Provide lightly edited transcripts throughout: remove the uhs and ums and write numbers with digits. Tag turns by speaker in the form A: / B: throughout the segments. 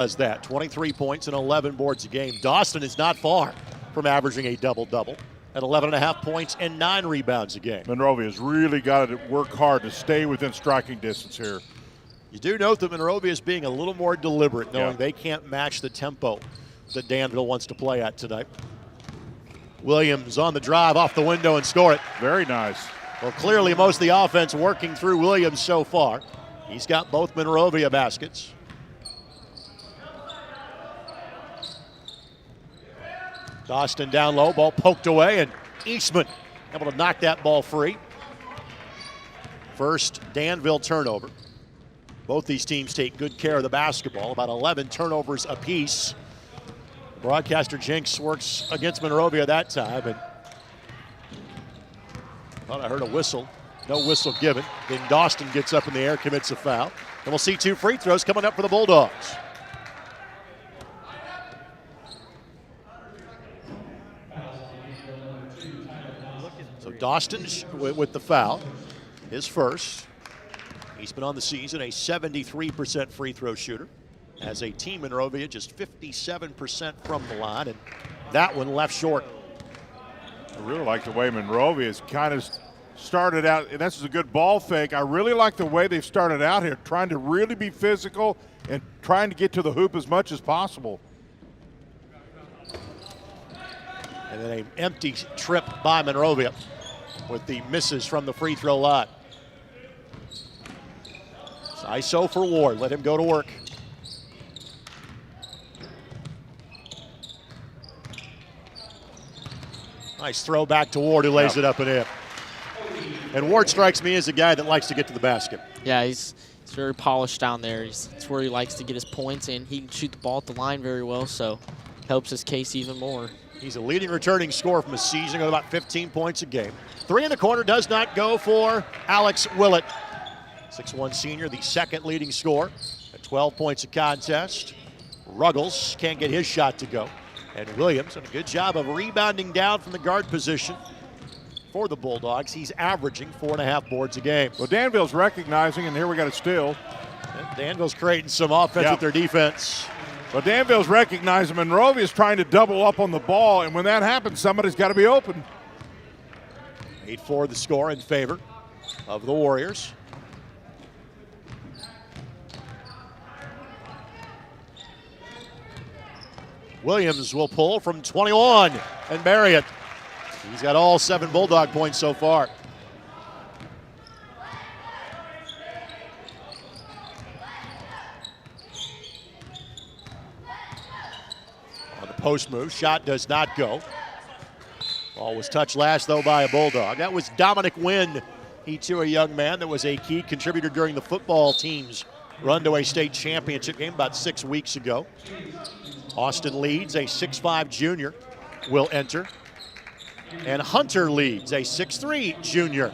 A: does that. 23 points and 11 boards a game. Dawson is not far from averaging a double-double at 11.5 points and 9 rebounds a game.
B: Monrovia's really got to work hard to stay within striking distance here.
A: You do note that Monrovia is being a little more deliberate, knowing they can't match the tempo that Danville wants to play at tonight. Williams on the drive off the window and score it.
B: Very nice.
A: Well, clearly most of the offense working through Williams so far. He's got both Monrovia baskets. Dostin down low, ball poked away, and Eastman able to knock that ball free. First Danville turnover. Both these teams take good care of the basketball, about 11 turnovers apiece. Broadcaster Jinx works against Monrovia that time, and thought I heard a whistle. No whistle given. Then Dostin gets up in the air, commits a foul. And we'll see 2 free throws coming up for the Bulldogs. So Dostin with the foul, his first. He's been on the season a 73% free throw shooter. As a team, Monrovia just 57% from the line, and that one left short.
B: I really like the way Monrovia has kind of started out, and this is a good ball fake. I really like the way they've started out here, trying to really be physical and trying to get to the hoop as much as possible.
A: And then an empty trip by Monrovia with the misses from the free throw line. It's ISO for Ward. Let him go to work. Nice throw back to Ward, who lays it up and in. And Ward strikes me as a guy that likes to get to the basket.
C: Yeah, he's very polished down there. It's where he likes to get his points, and he can shoot the ball at the line very well, so helps his case even more.
A: He's a leading returning scorer from a season with about 15 points a game. 3 in the corner does not go for Alex Willett. 6'1" senior, the second leading scorer at 12 points a contest. Ruggles can't get his shot to go. And Williams done a good job of rebounding down from the guard position for the Bulldogs. He's averaging 4.5 boards a game.
B: Well, Danville's recognizing, and here we got a steal.
A: And Danville's creating some offense with their defense.
B: Well, Danville's recognizing Monrovia's trying to double up on the ball, and when that happens, somebody's got to be open.
A: 8-4 the score in favor of the Warriors. Williams will pull from 21 and bury it. He's got all 7 Bulldog points so far. On the post move, shot does not go. Ball was touched last, though, by a Bulldog. That was Dominic Wynn. He, too, a young man that was a key contributor during the football team's run to a state championship game about 6 weeks ago. Austin Leeds, a 6'5" junior, will enter. And Hunter Leeds, a 6'3" junior.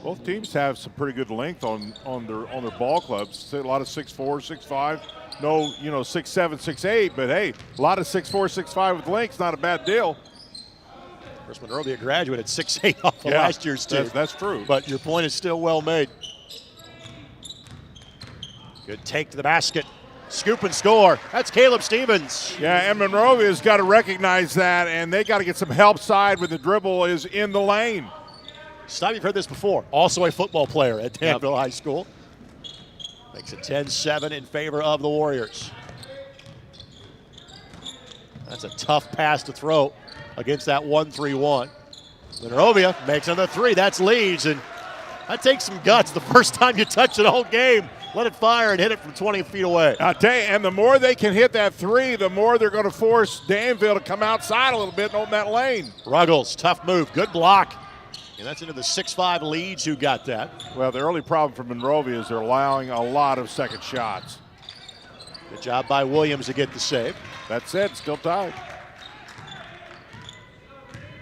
B: Both teams have some pretty good length on their ball clubs. A lot of 6'4", 6'5". No, 6'7", 6'8", but hey, a lot of 6'4", 6'5" with length's not a bad deal.
A: Of course, Monrovia graduate at 6'8" off of last year's team.
B: That's true.
A: But your point is still well made. Good take to the basket. Scoop and score. That's Caleb Stevens.
B: Yeah, and Monrovia's got to recognize that, and they got to get some help side when the dribble is in the lane.
A: Stop, you've heard this before. Also a football player at Danville High School. Makes it 10-7 in favor of the Warriors. That's a tough pass to throw against that 1-3-1. Monrovia makes another 3. That's Leeds, and that takes some guts. The first time you touch it all game, let it fire and hit it from 20 feet away.
B: I'll tell you, and the more they can hit that 3, the more they're going to force Danville to come outside a little bit and open that lane.
A: Ruggles, tough move, good block. And that's into the 6'5" Leeds who got that.
B: Well, the early problem for Monrovia is they're allowing a lot of second shots.
A: Good job by Williams to get the save.
B: That's it, still tied.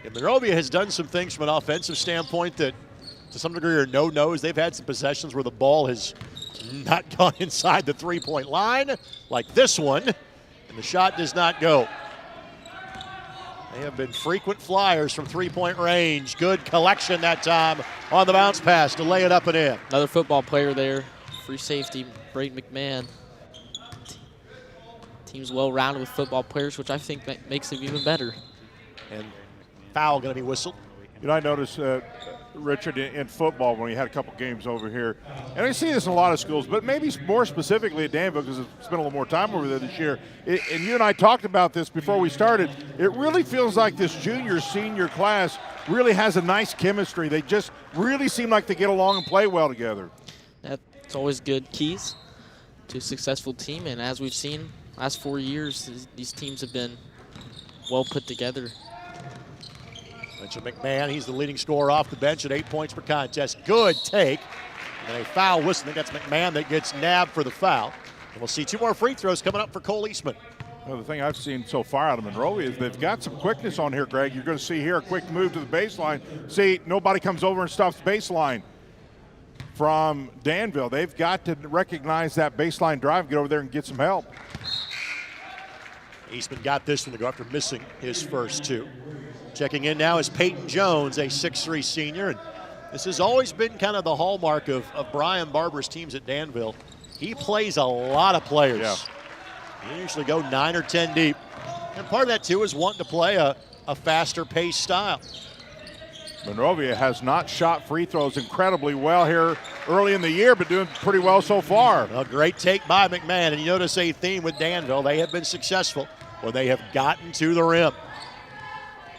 A: And Monrovia has done some things from an offensive standpoint that to some degree are no-nos. They've had some possessions where the ball has not gone inside the three-point line, like this one, and the shot does not go. They have been frequent flyers from three-point range. Good collection that time on the bounce pass to lay it up and in.
C: Another football player there, free safety, Braden McMahon. Team's well-rounded with football players, which I think makes them even better.
A: And foul going to be whistled.
B: You know, I noticed, Richard, in football when we had a couple games over here, and I see this in a lot of schools, but maybe more specifically at Danville because I've spent a little more time over there this year. And you and I talked about this before we started. It really feels like this junior, senior class really has a nice chemistry. They just really seem like they get along and play well together.
C: That's always good keys to a successful team, and as we've seen last 4 years, these teams have been well put together.
A: Mention McMahon, he's the leading scorer off the bench at 8 points per contest. Good take. And a foul whistle. I think that's McMahon that gets nabbed for the foul. And we'll see 2 more free throws coming up for Cole Eastman.
B: Well, the thing I've seen so far out of Monrovia is they've got some quickness on here, Greg. You're going to see here a quick move to the baseline. See, nobody comes over and stops the baseline from Danville. They've got to recognize that baseline drive, get over there and get some help.
A: Eastman got this one to go after missing his first 2. Checking in now is Peyton Jones, a 6'3 senior. And this has always been kind of the hallmark of Brian Barber's teams at Danville. He plays a lot of players.
B: Yeah.
A: They usually go 9 or 10 deep. And part of that, too, is wanting to play a faster paced style.
B: Monrovia has not shot free throws incredibly well here early in the year, but doing pretty well so far.
A: A great take by McMahon. And you notice a theme with Danville. They have been successful when they have gotten to the rim.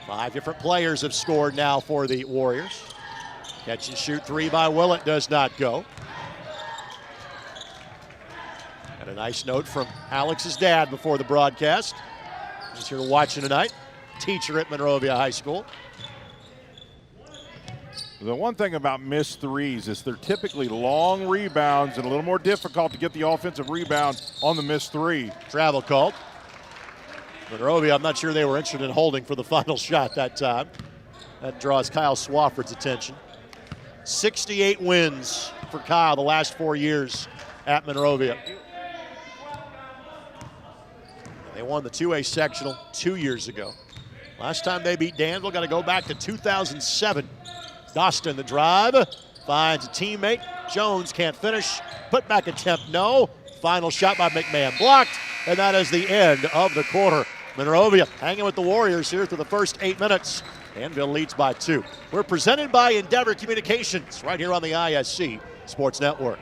A: 5 different players have scored now for the Warriors. Catch and shoot 3 by Willett does not go. And a nice note from Alex's dad before the broadcast. He's here watching tonight. Teacher at Monrovia High School.
B: The one thing about missed threes is they're typically long rebounds and a little more difficult to get the offensive rebound on the missed 3.
A: Travel called. Monrovia, I'm not sure they were interested in holding for the final shot that time. That draws Kyle Swafford's attention. 68 wins for Kyle the last 4 years at Monrovia. They won the 2A sectional 2 years ago. Last time they beat Danville, got to go back to 2007. Dostin the drive, finds a teammate. Jones can't finish. Put back attempt, no. Final shot by McMahon blocked, and that is the end of the quarter. Monrovia hanging with the Warriors here through the first 8 minutes. Danville leads by 2. We're presented by Endeavor Communications right here on the ISC Sports Network.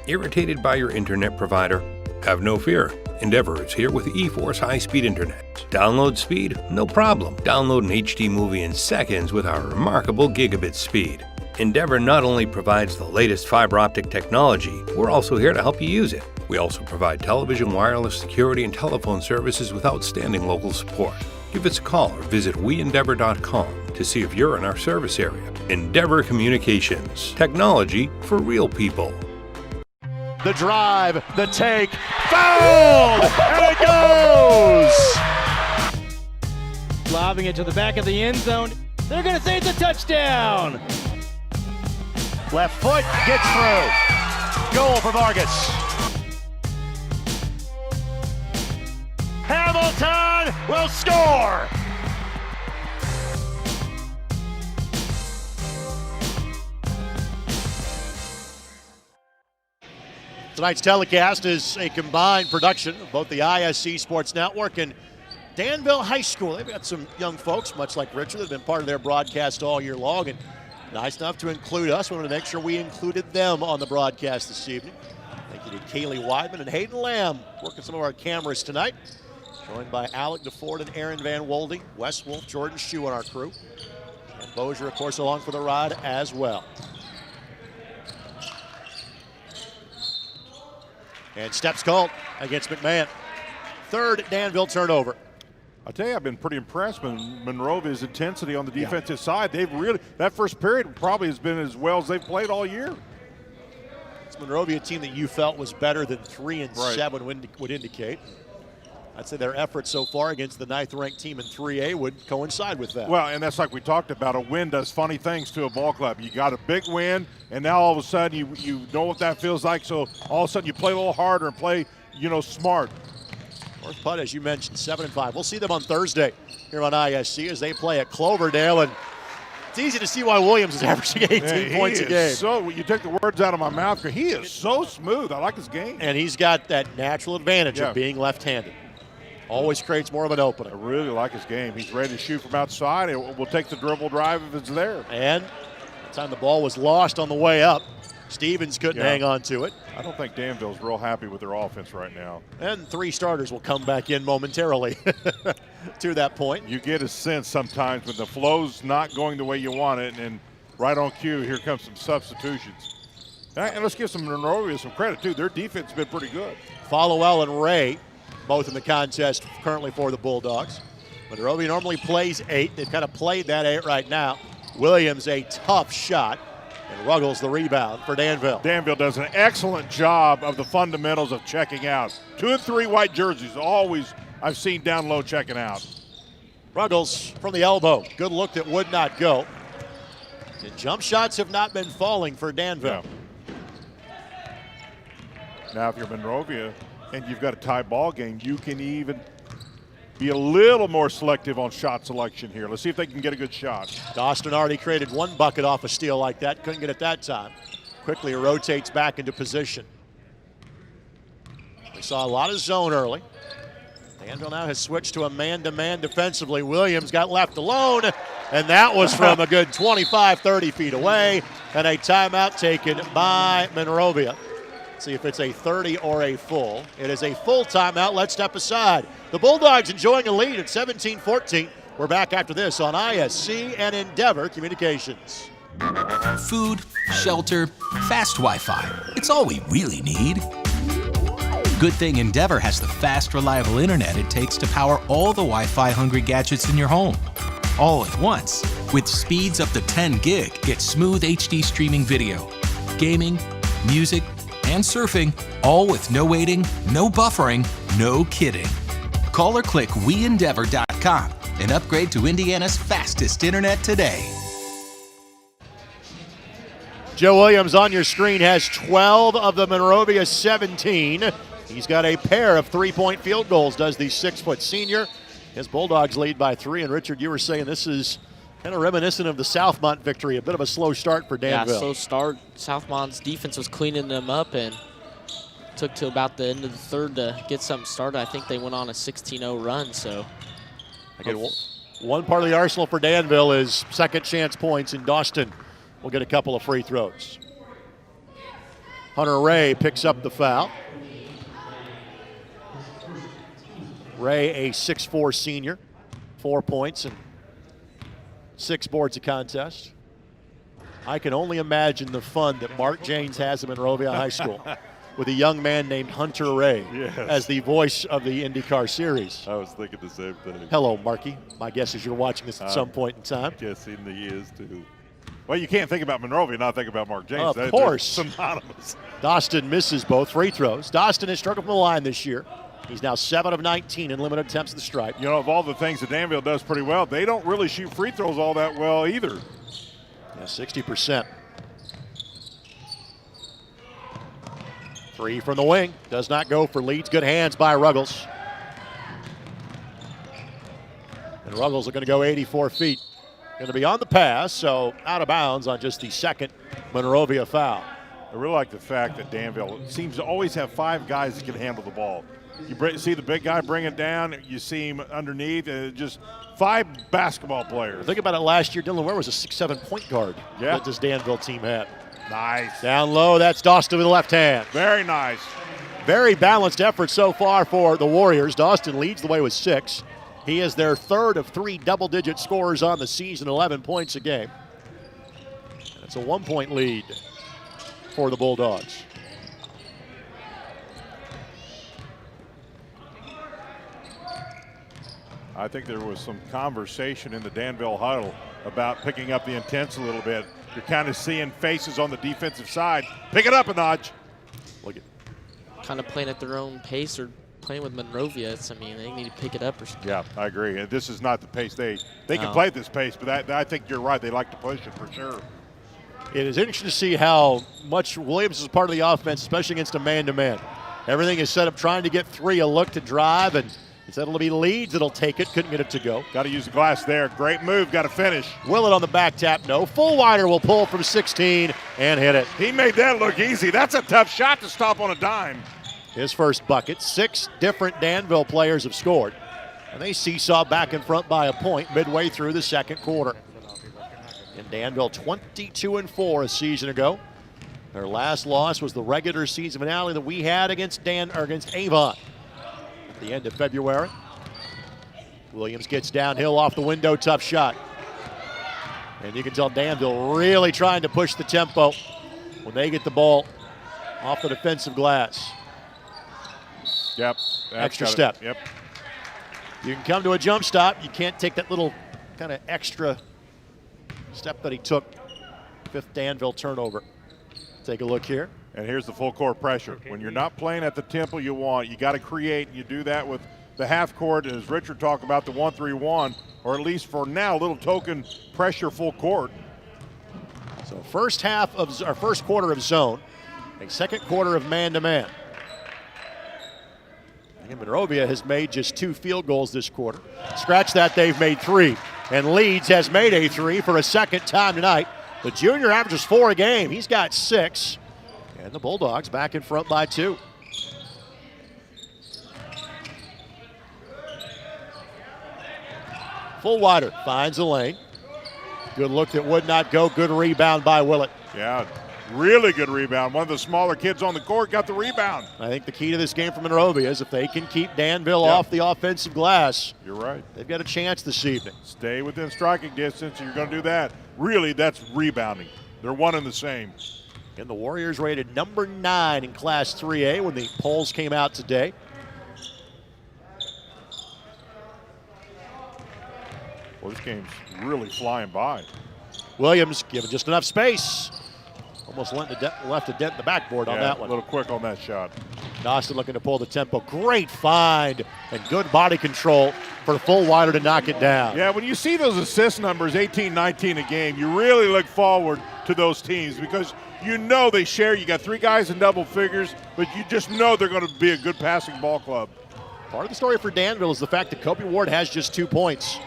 D: Irritated by your internet provider? Have no fear. Endeavor is here with eForce high-speed internet. Download speed? No problem. Download an HD movie in seconds with our remarkable gigabit speed. Endeavor not only provides the latest fiber optic technology, we're also here to help you use it. We also provide television, wireless, security, and telephone services with outstanding local support. Give us a call or visit weendeavor.com to see if you're in our service area. Endeavor Communications. Technology for real people.
A: The drive, the take, fouled, and it goes!
E: Lobbing it to the back of the end zone. They're going to say it's a touchdown.
A: Left foot gets through. Goal for Vargas. Hamilton will score! Tonight's telecast is a combined production of both the ISC Sports Network and Danville High School. They've got some young folks, much like Richard, that have been part of their broadcast all year long, and nice enough to include us. We wanted to make sure we included them on the broadcast this evening. Thank you to Kaylee Weidman and Hayden Lamb working some of our cameras tonight. Joined by Alec DeFord and Aaron Van Wolde, Wes Wolf, Jordan Shue on our crew. And Bozier, of course, along for the ride as well. And steps called against McMahon. Third Danville turnover.
B: I'll tell you, I've been pretty impressed with Monrovia's intensity on the defensive side. They've really, that first period probably has been as well as they've played all year.
A: It's Monrovia, a team that you felt was better than 3 and 7 would indicate. I'd say their efforts so far against the 9th-ranked team in 3A would coincide with that.
B: Well, and that's like we talked about. A win does funny things to a ball club. You got a big win, and now all of a sudden you know what that feels like. So all of a sudden you play a little harder and play, smart.
A: North Putt, as you mentioned, 7 and 5. We'll see them on Thursday here on ISC as they play at Cloverdale. And It's easy to see why Williams is averaging 18 points a game.
B: So you took the words out of my mouth. He is so smooth. I like his game.
A: And he's got that natural advantage of being left-handed. Always creates more of an opening.
B: I really like his game. He's ready to shoot from outside. We'll take the dribble drive if it's there.
A: And that time the ball was lost on the way up. Stevens couldn't hang on to it.
B: I don't think Danville's real happy with their offense right now.
A: And 3 starters will come back in momentarily to that point.
B: You get a sense sometimes when the flow's not going the way you want it, and right on cue, here comes some substitutions. And let's give some Monrovia some credit, too. Their defense has been pretty good.
A: Followell and Ray, both in the contest currently for the Bulldogs. Monrovia normally plays 8. They've kind of played that 8 right now. Williams, a tough shot. And Ruggles the rebound for Danville.
B: Danville does an excellent job of the fundamentals of checking out. 2 and 3 white jerseys, always I've seen down low checking out.
A: Ruggles from the elbow. Good look that would not go. And jump shots have not been falling for Danville.
B: Yeah. Now if you're Monrovia and you've got a tie ball game, you can even be a little more selective on shot selection here. Let's see if they can get a good shot.
A: Dostin already created 1 bucket off a steal like that. Couldn't get it that time. Quickly rotates back into position. We saw a lot of zone early. Danville now has switched to a man-to-man defensively. Williams got left alone, and that was from a good 25, 30 feet away, and a timeout taken by Monrovia. See if it's a 30 or a full. It is a full timeout. Let's step aside. The Bulldogs enjoying a lead at 17-14. We're back after this on ISC and Endeavor Communications.
F: Food, shelter, fast Wi-Fi. It's all we really need. Good thing Endeavor has the fast, reliable internet it takes to power all the Wi-Fi hungry gadgets in your home. All at once. With speeds up to 10 gig, get smooth HD streaming video, gaming, music, and surfing, all with no waiting, no buffering, no kidding. Call or click WeEndeavor.com and upgrade to Indiana's fastest internet today.
A: Joe Williams on your screen has 12 of the Monrovia 17. He's got a pair of 3-point field goals, does the 6-foot senior. His Bulldogs lead by 3. And Richard, you were saying this is kind of reminiscent of the Southmont victory. A bit of a slow start for Danville.
C: Yeah, slow start. Southmont's defense was cleaning them up and took to about the end of the third to get something started. I think they went on a 16-0 run. So
A: again, one part of the arsenal for Danville is second chance points, and Dostin will get a couple of free throws. Hunter Ray picks up the foul. Ray, a 6'4" senior, 4 points and 6 boards of contest. I can only imagine the fun that Mark Janes has at Monrovia High School with a young man named Hunter Ray as the voice of the IndyCar series.
G: I was thinking the same thing.
A: Hello, Marky. My guess is you're watching this at some point in time.
G: Guessing he is too.
B: Well, you can't think about Monrovia and not think about Mark James.
A: Of course.
B: Synonymous.
A: Dostin misses both free throws. Dostin has struggled from the line this year. He's now 7 of 19 in limited attempts at the stripe.
B: You know, of all the things that Danville does pretty well, they don't really shoot free throws all that well either.
A: Yeah, 60%. 3 from the wing. Does not go for Leeds. Good hands by Ruggles. And Ruggles are going to go 84 feet. Going to be on the pass, so out of bounds on just the second Monrovia foul.
B: I really like the fact that Danville seems to always have 5 guys that can handle the ball. You see the big guy bring it down, you see him underneath, and just 5 basketball players.
A: Think about it last year, Dylan Ware was a 6'7" point guard that this Danville team had.
B: Nice.
A: Down low, that's Dostin with the left hand.
B: Very nice.
A: Very balanced effort so far for the Warriors. Dostin leads the way with 6. He is their 3rd of 3 double-digit scorers on the season, 11 points a game. And it's a 1-point lead for the Bulldogs.
B: I think there was some conversation in the Danville huddle about picking up the intents a little bit. You're kind of seeing faces on the defensive side. Pick it up a notch.
A: Look at
C: kind of playing at their own pace or playing with Monrovia. I mean, they need to pick it up or something.
B: Yeah, I agree. And this is not the pace they can play at this pace, but I think you're right. They like to push it for sure.
A: It is interesting to see how much Williams is part of the offense, especially against a man-to-man. Everything is set up trying to get 3, a look to drive, and Instead, it'll be Leeds that'll take it. Couldn't get it to go.
B: Got to use the glass there. Great move. Got to finish.
A: Willett on the back tap. No. Fullwider will pull from 16 and hit it.
B: He made that look easy. That's a tough shot to stop on a dime.
A: His first bucket. 6 different Danville players have scored. And they seesaw back in front by a point midway through the second quarter. And Danville 22-4 a season ago. Their last loss was the regular season finale that we had against Avon at the end of February. Williams gets downhill off the window, tough shot. And you can tell Danville really trying to push the tempo when they get the ball off the defensive glass.
B: Yep.
A: Extra step.
B: Yep.
A: You can come to a jump stop. You can't take that little kind of extra step that he took. 5th Danville turnover. Take a look here.
B: And here's the full court pressure. When you're not playing at the tempo you want, you got to create. You do that with the half court, as Richard talked about, the 1-3-1, or at least for now, a little token pressure full court.
A: So first quarter of zone, a second quarter of man-to-man. Monrovia has made just 2 field goals this quarter. Scratch that, they've made 3. And Leeds has made a 3 for a second time tonight. The junior averages 4 a game. He's got 6. And the Bulldogs back in front by 2. Fullwider finds a lane. Good look that would not go. Good rebound by Willett.
B: Yeah, really good rebound. One of the smaller kids on the court got the rebound.
A: I think the key to this game for Monrovia is if they can keep Danville off the offensive glass.
B: You're right.
A: They've got a chance this evening.
B: Stay within striking distance, and you're going to do that. Really, that's rebounding. They're one and the same.
A: And the Warriors rated number 9 in Class 3A when the polls came out today.
B: Well, this game's really flying by.
A: Williams given just enough space. Almost left a dent in the backboard on that one.
B: A little quick on that shot.
A: Dawson looking to pull the tempo. Great find and good body control for Fullwider to knock it down.
B: Yeah, when you see those assist numbers, 18, 19 a game, you really look forward to those teams because you know they share. You got 3 guys in double figures, but you just know they're going to be a good passing ball club.
A: Part of the story for Danville is the fact that Kobe Ward has just 2 points.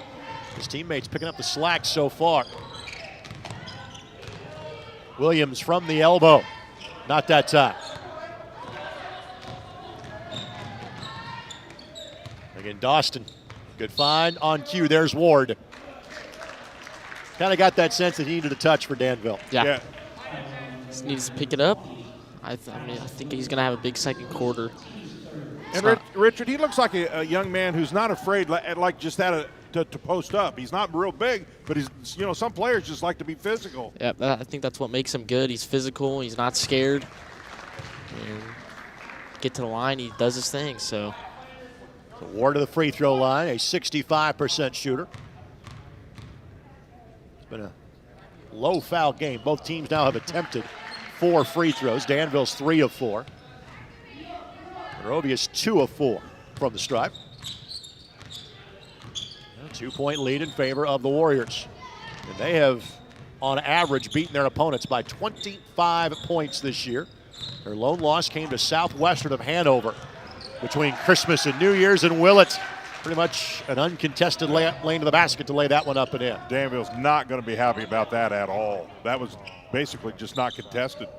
A: His teammates picking up the slack so far. Williams from the elbow. Not that time. Again, Dawson. Good find on cue. There's Ward. Kind of got that sense that he needed a touch for Danville.
C: Yeah. Just needs to pick it up. I think he's going to have a big second quarter.
B: And Richard, he looks like a young man who's not afraid, like just that to post up. He's not real big, but he's, some players just like to be physical.
C: Yeah, I think that's what makes him good. He's physical. He's not scared. And get to the line, he does his thing. So
A: Ward to the free throw line, a 65% shooter. It's been a low foul game. Both teams now have attempted 4 free throws. Danville's 3 of 4. Monrovia's 2 of 4 from the stripe. A 2-point lead in favor of the Warriors. And they have, on average, beaten their opponents by 25 points this year. Their lone loss came to Southwestern of Hanover between Christmas and New Year's, and Willett, pretty much an uncontested lane to the basket to lay that one up and in.
B: Danville's not going to be happy about that at all. That was basically just not contested.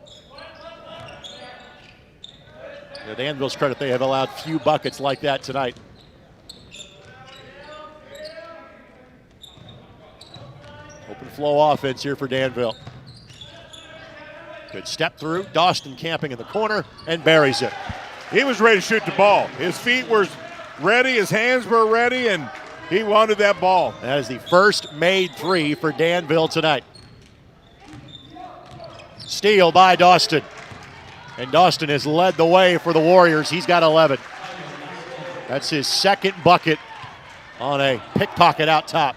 A: To Danville's credit, they have allowed few buckets like that tonight. Open flow offense here for Danville. Good step through. Dawson camping in the corner and buries it.
B: He was ready to shoot the ball. His feet were ready, his hands were ready, and he wanted that ball.
A: That is the first made 3 for Danville tonight. Steal by Dawson. And Dawson has led the way for the Warriors. He's got 11. That's his second bucket on a pickpocket out top.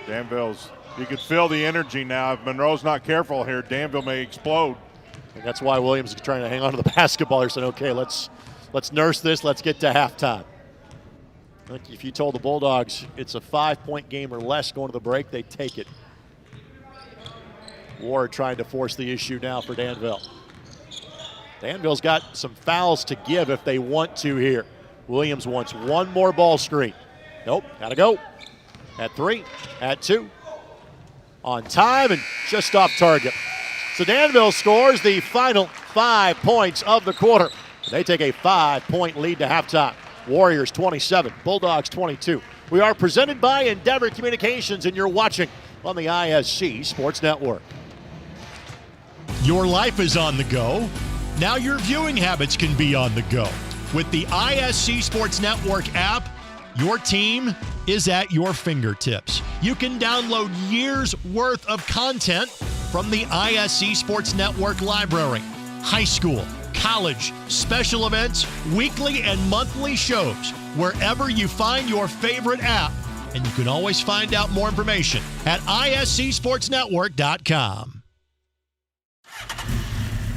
B: Danville's, you can feel the energy now. If Monroe's not careful here, Danville may explode.
A: And that's why Williams is trying to hang on to the basketball. He said, okay, let's nurse this. Let's get to halftime. If you told the Bulldogs it's a 5-point game or less going to the break, they'd take it. Ward trying to force the issue now for Danville. Danville's got some fouls to give if they want to here. Williams wants one more ball screen. Nope, gotta go. At 3, at 2. On time and just off target. So Danville scores the final 5 points of the quarter. They take a 5-point lead to halftime. Warriors 27, Bulldogs 22. We are presented by Endeavor Communications, and you're watching on the ISC Sports Network.
H: Your life is on the go. Now your viewing habits can be on the go. With the ISC Sports Network app, your team is at your fingertips. You can download years' worth of content from the ISC Sports Network library. High school, college, special events, weekly and monthly shows, wherever you find your favorite app. And you can always find out more information at iscsportsnetwork.com.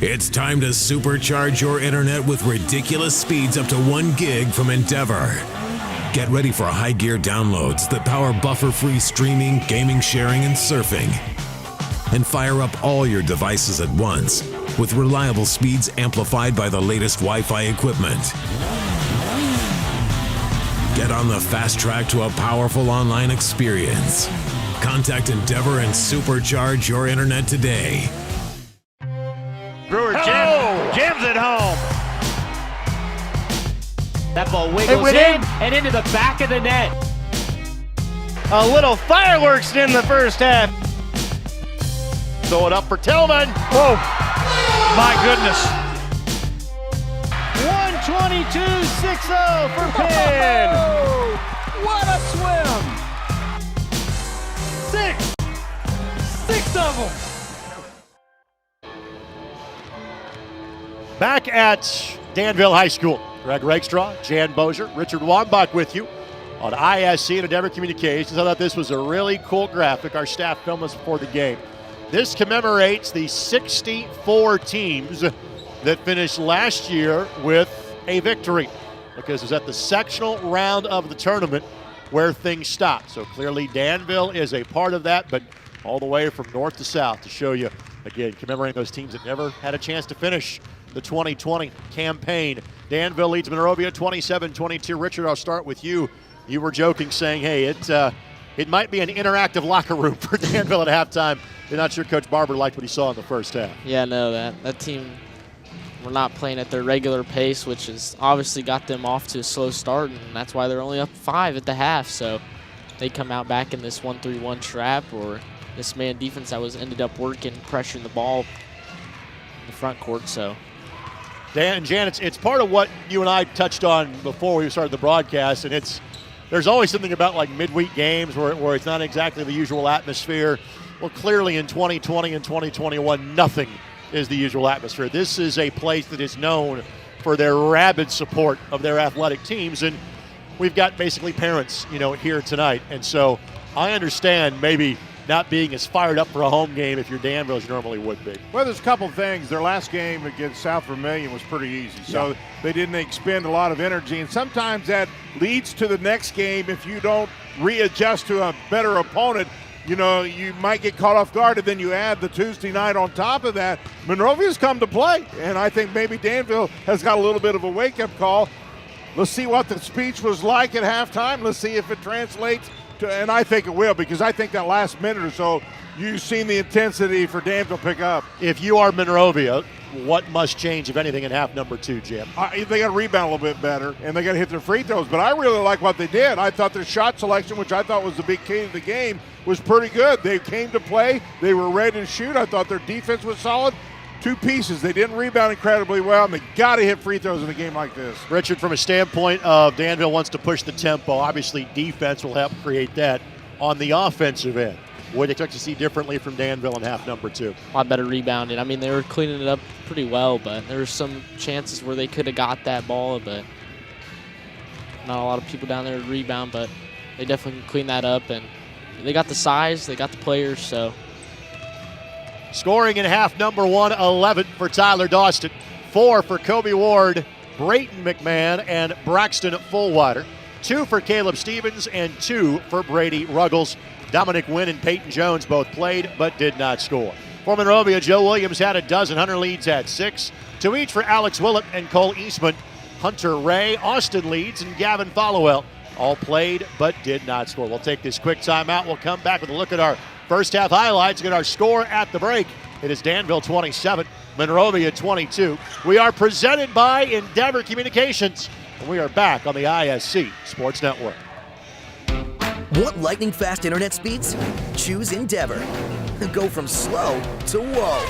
I: It's time to supercharge your internet with ridiculous speeds up to 1 gig from Endeavor. Get ready for high gear downloads that power buffer-free streaming, gaming, sharing, and surfing. And fire up all your devices at once with reliable speeds amplified by the latest Wi-Fi equipment. Get on the fast track to a powerful online experience. Contact Endeavor and supercharge your internet today.
E: Brewer jams it home. That ball wiggles in and into the back of the net. A little fireworks in the first half.
A: Throw it up for Tillman.
E: Whoa, my goodness. 122-6-0 for Penn. What a swim. 6 of them.
A: Back at Danville High School, Greg Rakestraw, Jan Bozier, Richard Wambach with you on ISC and Endeavor Communications. I thought this was a really cool graphic. Our staff filmed this before the game. This commemorates the 64 teams that finished last year with a victory, because it was at the sectional round of the tournament where things stopped. So clearly Danville is a part of that, but all the way from north to south to show you, again, commemorating those teams that never had a chance to finish the 2020 campaign. Danville leads Monrovia 27-22. Richard, I'll start with you. You were joking, saying, hey, it might be an interactive locker room for Danville at halftime. You're not sure Coach Barber liked what he saw in the first half.
C: Yeah, no, that team were not playing at their regular pace, which has obviously got them off to a slow start, and that's why they're only up 5 at the half. So they come out back in this 1-3-1 trap, or this man defense that ended up working, pressuring the ball in the front court. So
A: Dan and Jan, it's part of what you and I touched on before we started the broadcast, and there's always something about like midweek games where it's not exactly the usual atmosphere. Well, clearly in 2020 and 2021, nothing is the usual atmosphere. This is a place that is known for their rabid support of their athletic teams, and we've got basically parents, here tonight. And so I understand maybe not being as fired up for a home game if you're Danville as you normally would be.
B: Well, there's a couple things. Their last game against South Vermilion was pretty easy, so they didn't expend a lot of energy, and sometimes that leads to the next game. If you don't readjust to a better opponent, you might get caught off guard, and then you add the Tuesday night on top of that. Monrovia's come to play, and I think maybe Danville has got a little bit of a wake-up call. Let's see what the speech was like at halftime. Let's see if it translates. And I think it will, because I think that last minute or so, you've seen the intensity for Danville pick up.
A: If you are Monrovia, what must change, if anything, in half number 2, Jim?
B: They got to rebound a little bit better, and they got to hit their free throws. But I really like what they did. I thought their shot selection, which I thought was the big key to the game, was pretty good. They came to play. They were ready to shoot. I thought their defense was solid. 2 pieces. They didn't rebound incredibly well, and they got to hit free throws in a game like this.
A: Richard, from a standpoint of Danville wants to push the tempo, obviously defense will help create that. On the offensive end, what do you expect to see differently from Danville in half number 2?
C: a lot better rebounding. I mean, they were cleaning it up pretty well, but there were some chances where they could have got that ball, but not a lot of people down there to rebound, but they definitely can clean that up, and they got the size, they got the players, so.
A: Scoring in half number 1, 11 for Tyler Dawston, 4 for Kobe Ward, Brayton McMahon, and Braxton Fullwider, 2 for Caleb Stevens, and 2 for Brady Ruggles. Dominic Wynn and Peyton Jones both played but did not score. For Monrovia, Joe Williams had a dozen. Hunter Leeds had 6, 2 each for Alex Willett and Cole Eastman. Hunter Ray, Austin Leeds, and Gavin Followell all played but did not score. We'll take this quick timeout. We'll come back with a look at our first half highlights, get our score at the break. It is Danville 27, Monrovia 22. We are presented by Endeavor Communications, and we are back on the ISC Sports Network.
J: Want lightning fast internet speeds? Choose Endeavor. Go from slow to whoa.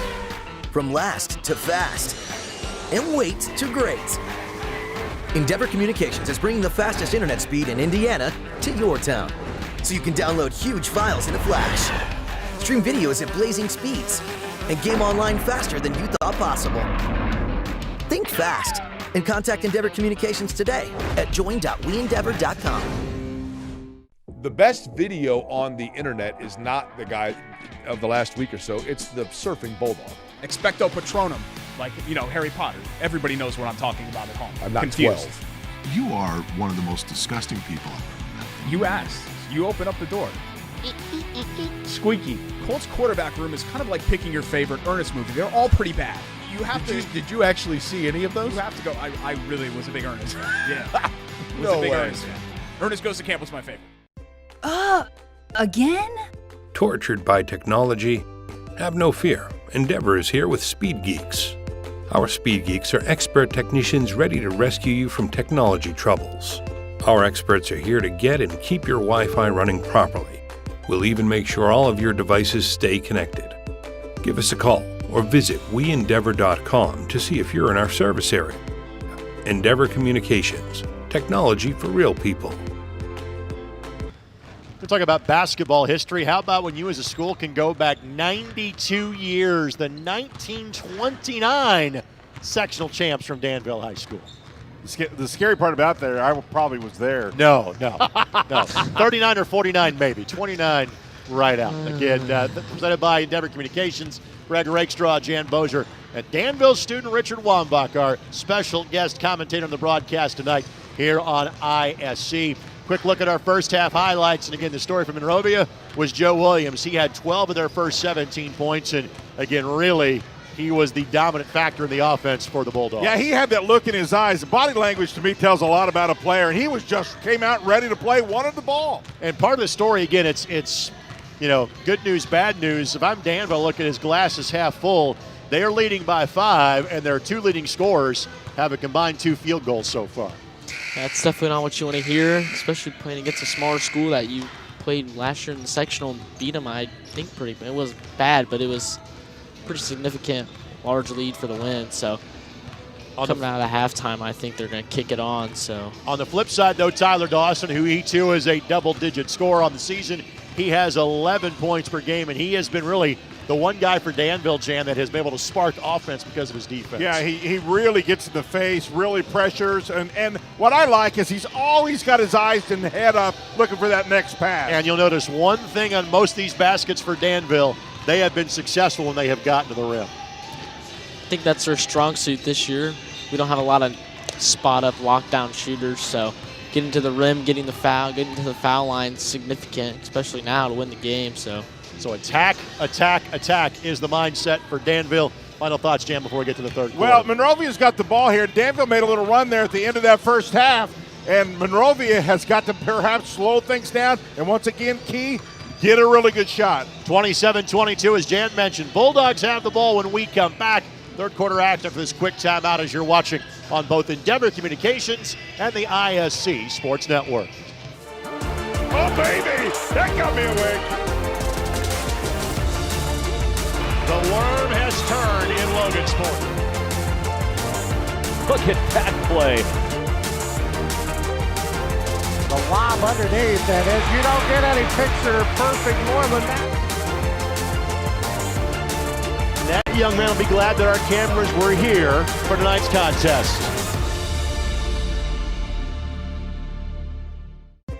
J: From last to fast. And wait to great. Endeavor Communications is bringing the fastest internet speed in Indiana to your town. So you can download huge files in a flash. Stream videos at blazing speeds. And game online faster than you thought possible. Think fast and contact Endeavor Communications today at join.weendeavor.com.
K: The best video on the internet is not the guy of the last week or so. It's the surfing bulldog.
L: Expecto Patronum, like, Harry Potter. Everybody knows what I'm talking about at home.
K: I'm not
L: confused.
K: 12.
M: You are one of the most disgusting people I've ever met.
L: You asked. You open up the door. Squeaky. Colts quarterback room is kind of like picking your favorite Ernest movie. They're all pretty bad. You have
B: Did you actually see any of those?
L: You have to go. I really was a big Ernest. Yeah.
K: No way.
L: Ernest fan. Ernest Goes to Camp was my favorite.
N: Again?
D: Tortured by technology? Have no fear. Endeavor is here with Speed Geeks. Our Speed Geeks are expert technicians ready to rescue you from technology troubles. Our experts are here to get and keep your Wi-Fi running properly. We'll even make sure all of your devices stay connected. Give us a call or visit weendeavor.com to see if you're in our service area. Endeavor Communications. Technology for real people.
A: We're talking about basketball history. How about when you as a school can go back 92 years, the 1929 sectional champs from Danville High School?
B: The scary part about that, I probably was there.
A: No. 39 or 49 maybe. 29 right out. Again, presented by Endeavor Communications, Greg Rakestraw, Jan Bozier, and Danville student Richard Wambach, our special guest commentator on the broadcast tonight here on ISC. Quick look at our first half highlights. And again, the story from Monrovia was Joe Williams. He had 12 of their first 17 points. And again, really, he was the dominant factor in the offense for the Bulldogs.
B: Yeah, he had that look in his eyes. The body language to me tells a lot about a player. And he was just came out ready to play, wanted the ball.
A: And part of the story, again, it's good news, bad news. If I'm Danville, look at his glass is half full. They are leading by 5, and their 2 leading scorers have a combined 2 field goals so far.
C: That's definitely not what you want to hear, especially playing against a smaller school that you played last year in the sectional and beat them. I think it was bad, but it was pretty significant, large lead for the win. So coming out of halftime, I think they're going to kick it on. So
A: on the flip side, though, Tyler Dawson, who he too is a double-digit scorer on the season, he has 11 points per game, and he has been really the one guy for Danville, Jan, that has been able to spark offense because of his defense.
B: Yeah, he really gets in the face, really pressures. And what I like is he's always got his eyes and head up looking for that next pass.
A: And you'll notice one thing on most of these baskets for Danville, they have been successful when they have gotten to the rim.
C: I think that's their strong suit this year. We don't have a lot of spot-up, lockdown shooters, so getting to the rim, getting to the foul line is significant, especially now to win the game. So
A: attack is the mindset for Danville. Final thoughts, Jan, before we get to the third quarter.
B: Well, Monrovia's got the ball here. Danville made a little run there at the end of that first half, and Monrovia has got to perhaps slow things down. And once again, Key, get a really good shot.
A: 27-22, as Jan mentioned. Bulldogs have the ball when we come back. Third quarter action for this quick timeout as you're watching on both Endeavor Communications and the ISC Sports Network.
B: Oh, baby! That got me awake.
A: The worm has turned in Logansport.
E: Look at that play. The lob underneath, and if you don't get any picture perfect more than that.
A: That young man will be glad that our cameras were here for tonight's contest.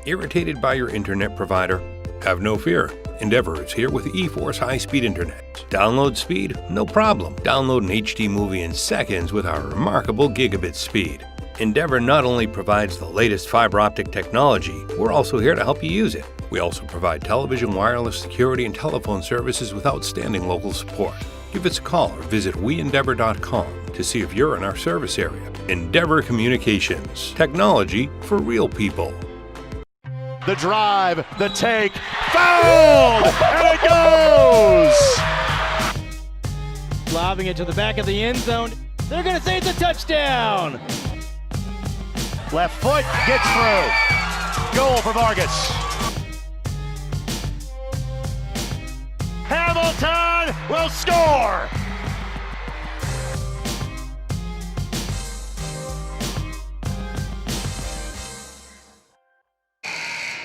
D: Irritated by your internet provider? Have no fear. Endeavor is here with eForce high-speed internet. Download speed? No problem. Download an HD movie in seconds with our remarkable gigabit speed. Endeavor not only provides the latest fiber optic technology, we're also here to help you use it. We also provide television, wireless, security, and telephone services with outstanding local support. Give us a call or visit weendeavor.com to see if you're in our service area. Endeavor Communications. Technology for real people.
A: The drive, the take, fouled, and it goes!
E: Lobbing it to the back of the end zone. They're going to say it's a touchdown.
A: Left foot gets through. Goal for Vargas. Hamilton will score!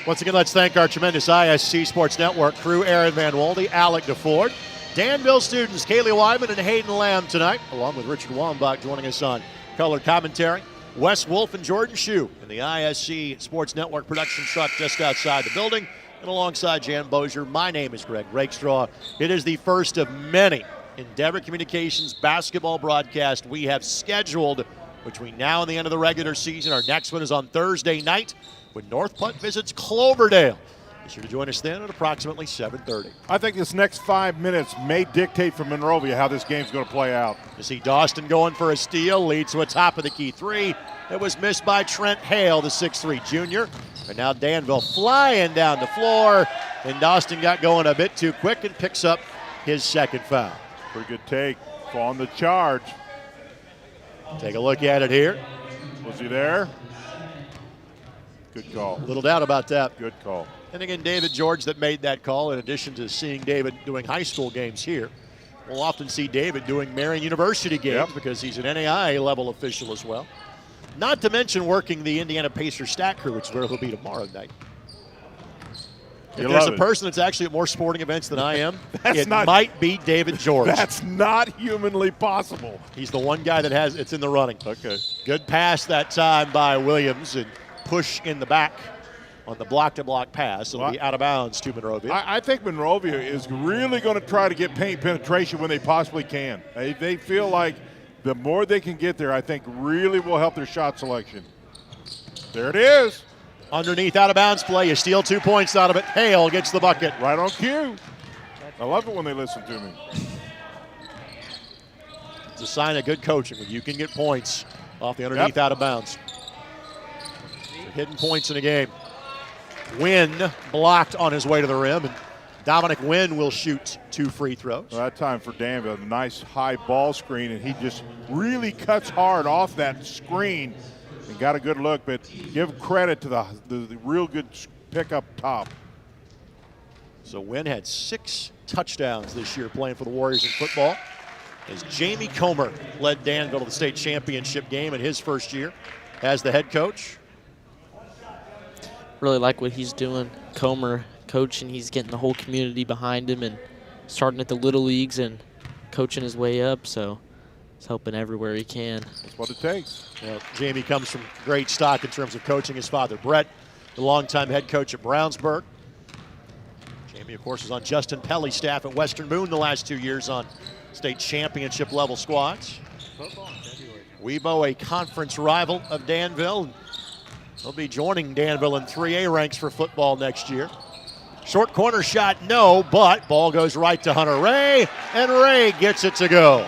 A: Once again, let's thank our tremendous ISC Sports Network crew, Aaron Van Wolde, Alec DeFord, Danville students Kaylee Wyman and Hayden Lamb tonight, along with Richard Wambach joining us on color commentary. Wes Wolf and Jordan Shue in the ISC Sports Network production truck just outside the building, and alongside Jan Bozier, my name is Greg Rakestraw. It is the first of many Endeavor Communications basketball broadcasts we have scheduled between now and the end of the regular season. Our next one is on Thursday night when North Putt visits Cloverdale. Be sure to join us then at approximately 7:30.
B: I think this next 5 minutes may dictate for Monrovia how this game's going to play out.
A: You see Dawson going for a steal, leads to a top of the key three. It was missed by Trent Hale, the 6'3 junior. And now Danville flying down the floor. And Dawson got going a bit too quick and picks up his second foul.
B: Pretty good take on the charge.
A: Take a look at it here.
B: Was he there? Good call.
A: Little doubt about that.
B: Good call.
A: And again, David George that made that call, in addition to seeing David doing high school games here. We'll often see David doing Marion University games because he's an NAIA level official as well. Not to mention working the Indiana Pacers stat crew, which is where he'll be tomorrow night. If there's a person that's actually at more sporting events than I am, it might be David George.
B: That's not humanly possible.
A: He's the one guy that has it's in the running.
B: Okay.
A: Good pass that time by Williams and push in the back on the block-to-block pass. It'll be out of bounds to Monrovia.
B: I think Monrovia is really going to try to get paint penetration when they possibly can. They feel like the more they can get there, I think really will help their shot selection. There it is.
A: Underneath out-of-bounds play. You steal 2 points out of it. Hale gets the bucket.
B: Right on cue. I love it when they listen to me.
A: It's a sign of good coaching when you can get points off the underneath out-of-bounds. Hidden points in a game. Wynn blocked on his way to the rim, and Dominic Wynn will shoot 2 free throws.
B: Well, that time for Danville, a nice high ball screen, and he just really cuts hard off that screen and got a good look, but give credit to the real good pick up top.
A: So Wynn had 6 touchdowns this year playing for the Warriors in football, as Jamie Comer led Danville to the state championship game in his first year as the head coach.
C: Really like what he's doing. Comer coaching, he's getting the whole community behind him and starting at the little leagues and coaching his way up, so he's helping everywhere he can.
B: That's what it takes.
A: Jamie comes from great stock in terms of coaching. His father, Brett, the longtime head coach at Brownsburg. Jamie, of course, was on Justin Pelly's staff at Western Boone the last 2 years on state championship level squads. Webo, a conference rival of Danville. He'll be joining Danville in 3A ranks for football next year. Short corner shot, no, but ball goes right to Hunter Ray, and Ray gets it to go.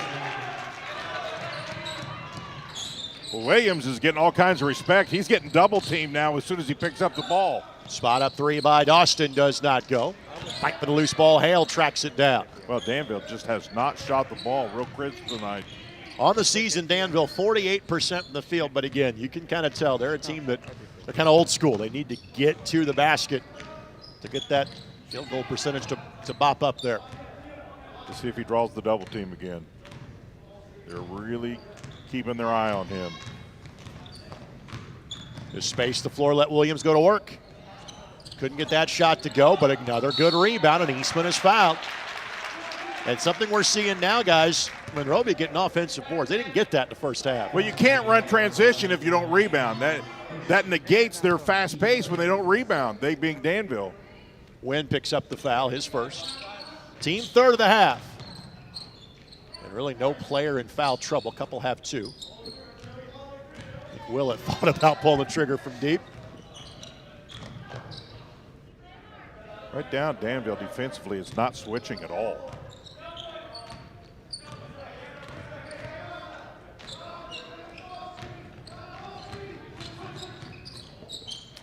B: Well, Williams is getting all kinds of respect. He's getting double teamed now as soon as he picks up the ball.
A: Spot up 3 by Dawson does not go. Fight for the loose ball, Hale tracks it down.
B: Well, Danville just has not shot the ball real crisp tonight.
A: On the season, Danville 48% from the field, but again, you can kind of tell they're a team that they're kind of old school. They need to get to the basket to get that field goal percentage to bop up there.
B: To see if he draws the double team again. They're really keeping their eye on him.
A: There's space the floor, let Williams go to work. Couldn't get that shot to go, but another good rebound, and Eastman is fouled. And something we're seeing now, guys, Monrovia getting offensive boards. They didn't get that in the first half.
B: Well, you can't run transition if you don't rebound. That negates their fast pace when they don't rebound, they being Danville.
A: Wynn picks up the foul, his first. Team third of the half. And really no player in foul trouble. A couple have 2. I think Willett thought about pulling the trigger from deep.
B: Right down, Danville defensively is not switching at all.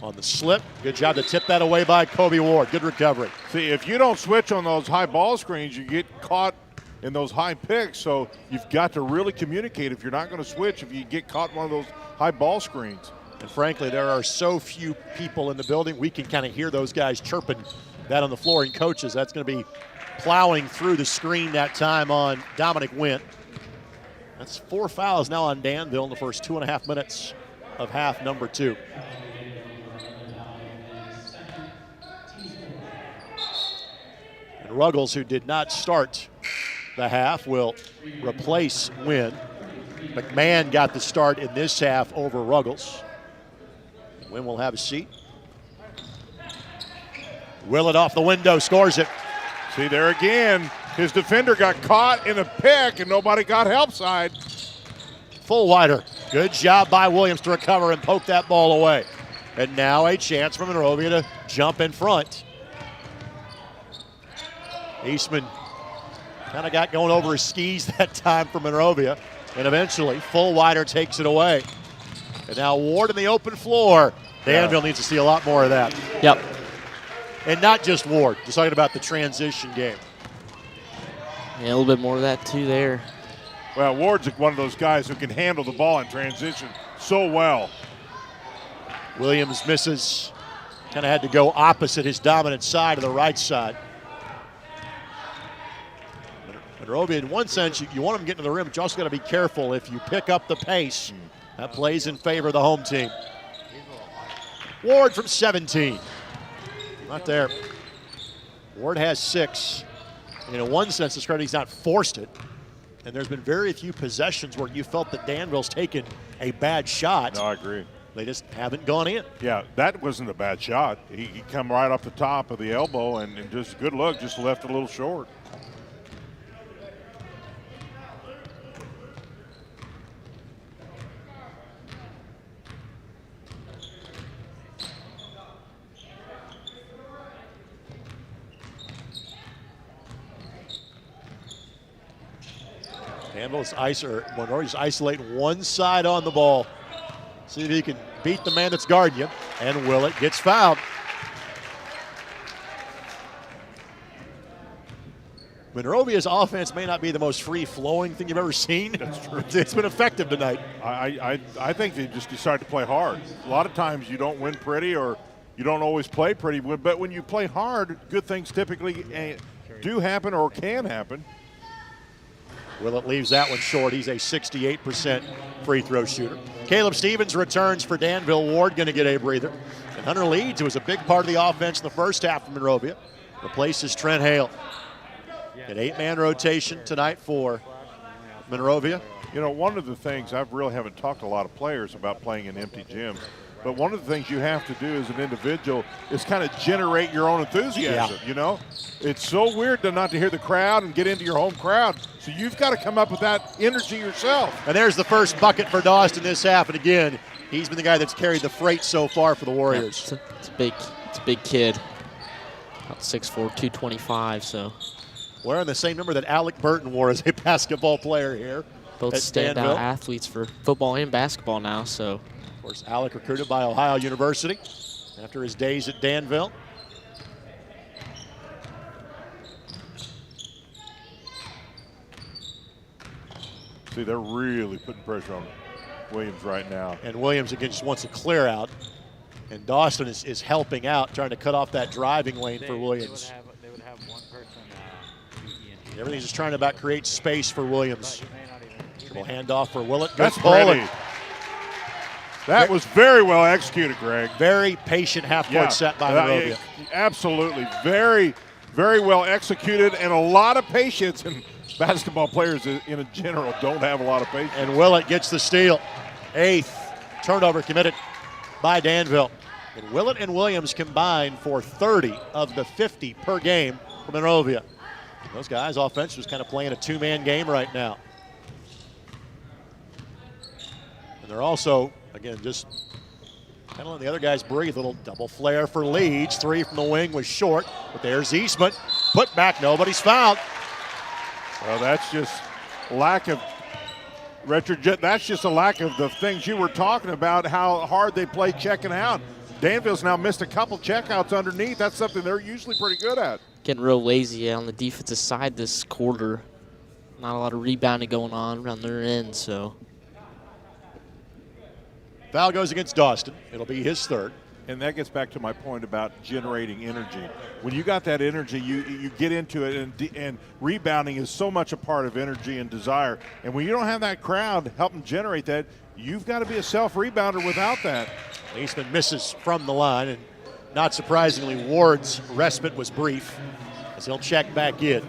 A: on the slip. Good job to tip that away by Kobe Ward. Good recovery.
B: See, if you don't switch on those high ball screens, you get caught in those high picks. So you've got to really communicate if you're not going to switch, if you get caught in one of those high ball screens.
A: And frankly, there are so few people in the building. We can kind of hear those guys chirping that on the floor. And coaches, that's going to be plowing through the screen that time on Dominic Wynn. That's 4 fouls now on Danville in the first 2.5 minutes of half number 2. And Ruggles, who did not start the half, will replace Wynn. McMahon got the start in this half over Ruggles. Wynn will have a seat. Willett off the window, scores it.
B: See there again, his defender got caught in a pick and nobody got help side.
A: Fullwider. Good job by Williams to recover and poke that ball away. And now a chance for Monrovia to jump in front. Eastman kind of got going over his skis that time for Monrovia. And eventually, Fullwider takes it away. And now Ward in the open floor. Danville needs to see a lot more of that.
C: Yep.
A: And not just Ward, just talking about the transition game.
C: Yeah, a little bit more of that too there.
B: Well, Ward's one of those guys who can handle the ball in transition so well.
A: Williams misses. Kind of had to go opposite his dominant side to the right side. Monrovia, in one sense, you want them to get to the rim, but you also got to be careful. If you pick up the pace, that plays in favor of the home team. Ward from 17. Not there. Ward has 6. And in one sense, it's credit he's not forced it. And there's been very few possessions where you felt that Danville's taken a bad shot.
B: No, I agree.
A: They just haven't gone in.
B: Yeah, that wasn't a bad shot. He come right off the top of the elbow and just good look, just left a little short.
A: Monrovia's isolating one side on the ball. See if he can beat the man that's guarding you. And Willett gets fouled. Monrovia's offense may not be the most free-flowing thing you've ever seen.
B: That's true.
A: It's been effective tonight.
B: I think they just decide to play hard. A lot of times you don't win pretty or you don't always play pretty, but when you play hard, good things typically do happen or can happen.
A: Willett leaves that one short. He's a 68% free throw shooter. Caleb Stevens returns for Danville. Ward going to get a breather. And Hunter Leeds, who was a big part of the offense in the first half of Monrovia, replaces Trent Hale. An 8-man rotation tonight for Monrovia.
B: You know, one of the things, I really haven't talked to a lot of players about playing in empty gyms, but one of the things you have to do as an individual is kind of generate your own enthusiasm, you know? It's so weird not to hear the crowd and get into your home crowd. So you've got to come up with that energy yourself.
A: And there's the first bucket for Dawson this half. And again, he's been the guy that's carried the freight so far for the Warriors.
C: Yeah, it's a big kid. About 6'4", 225, so.
A: Wearing the same number that Alec Burton wore as a basketball player here.
C: Both standout athletes for football and basketball now, so.
A: Of course, Alec recruited by Ohio University after his days at Danville.
B: See, they're really putting pressure on Williams right now.
A: And Williams, again, just wants to clear out. And Dawson is helping out, trying to cut off that driving lane for Williams.
N: They would have one person.
A: Everything's just trying to create space for Williams. Dribble handoff for Willett.
B: That's pretty. That was very well executed, Greg.
A: Very patient half-court set by Monrovia.
B: Absolutely. Very, very well executed and a lot of patience. And basketball players in a general don't have a lot of patience.
A: And Willett gets the steal. 8th turnover committed by Danville. And Willett and Williams combined for 30 of the 50 per game for Monrovia. Those guys offense was kind of playing a two-man game right now. And they're also, again, just kind of letting the other guys breathe. A little double flare for Leeds. 3 from the wing was short, but there's Eastman. Put back, nobody's fouled.
B: Well, that's just lack of that's just a lack of the things you were talking about, how hard they play checking out. Danville's now missed a couple checkouts underneath. That's something they're usually pretty good at.
C: Getting real lazy on the defensive side this quarter. Not a lot of rebounding going on around their end, so.
A: Foul goes against Dawson. It'll be his third.
B: And that gets back to my point about generating energy. When you got that energy, you get into it, and rebounding is so much a part of energy and desire. And when you don't have that crowd helping generate that, you've got to be a self-rebounder without that.
A: Eastman misses from the line, and not surprisingly, Ward's respite was brief as he'll check back in.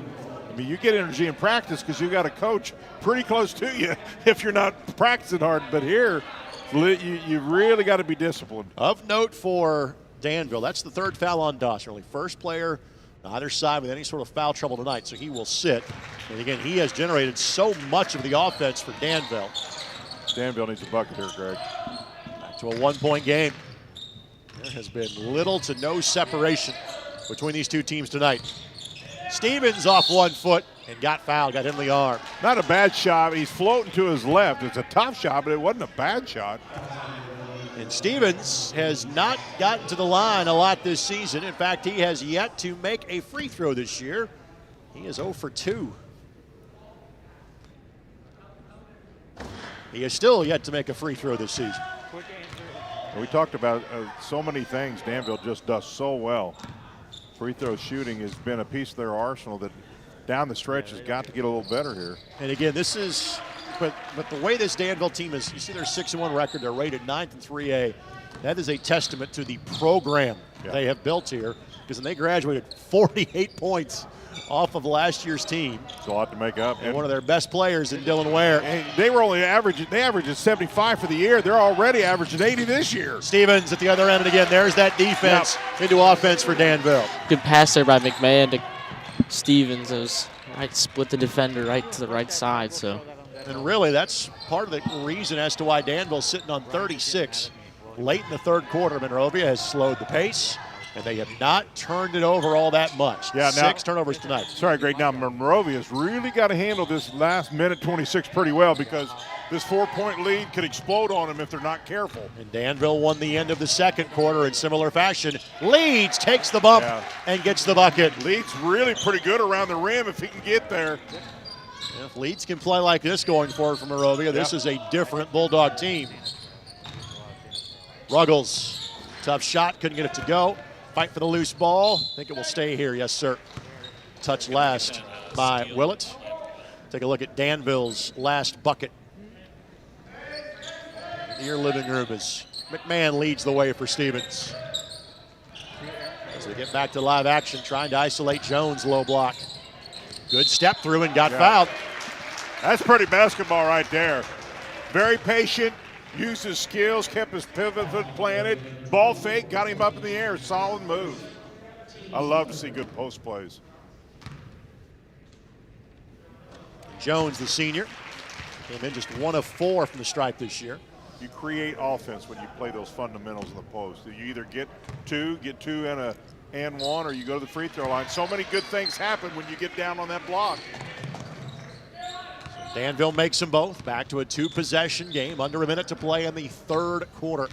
B: I mean, you get energy in practice because you got a coach pretty close to you if you're not practicing hard. But here, you really got to be disciplined.
A: Of note for Danville, that's the third foul on Dawson. Really first player on either side with any sort of foul trouble tonight, so he will sit. And again, he has generated so much of the offense for Danville.
B: Danville needs a bucket here, Greg.
A: Back to a one-point game. There has been little to no separation between these two teams tonight. Stevens off 1 foot and got fouled, got hit in the arm.
B: Not a bad shot. He's floating to his left. It's a tough shot, but it wasn't a bad shot.
A: And Stevens has not gotten to the line a lot this season. In fact, he has yet to make a free throw this year. He is 0 for 2. He is still yet to make a free throw this season.
B: We talked about so many things Danville just does so well. Free throw shooting has been a piece of their arsenal that down the stretch has got to get a little better here.
A: And again, this is, but the way this Danville team is, you see their 6-1 record, they're rated 9th in 3A. That is a testament to the program they have built here, because when they graduated 48 points off of last year's team.
B: It's a lot to make up.
A: And one of their best players in Dylan Ware.
B: And they were only averaging 75 for the year. They're already averaging 80 this year.
A: Stevens at the other end, and again, there's that defense into offense for Danville.
C: Good pass there by McMahon to Stevens. It was right, split the defender right to the right side. So.
A: And really, that's part of the reason as to why Danville's sitting on 36. Late in the third quarter, Monrovia has slowed the pace, and they have not turned it over all that much.
B: Yeah,
A: 6 turnovers tonight.
B: Sorry, Greg. Now, Monrovia's really got to handle this last minute 26 pretty well, because this 4-point lead could explode on them if they're not careful.
A: And Danville won the end of the second quarter in similar fashion. Leeds takes the bump and gets the bucket.
B: Leeds really pretty good around the rim if he can get there.
A: If Leeds can play like this going forward for Monrovia, this is a different Bulldog team. Ruggles, tough shot, couldn't get it to go. Fight for the loose ball. Think it will stay here, yes, sir. Touch last by Willett. Take a look at Danville's last bucket. In your living room as McMahon leads the way for Stevens. As we get back to live action, trying to isolate Jones, low block. Good step through and got fouled.
B: That's pretty basketball right there. Very patient. Used his skills, kept his pivot foot planted, ball fake, got him up in the air, solid move. I love to see good post plays.
A: Jones, the senior, came in just 1 of 4 from the stripe this year.
B: You create offense when you play those fundamentals in the post. You either get two and one, or you go to the free throw line. So many good things happen when you get down on that block.
A: Danville makes them both. Back to a 2-possession game. Under a minute to play in the third quarter.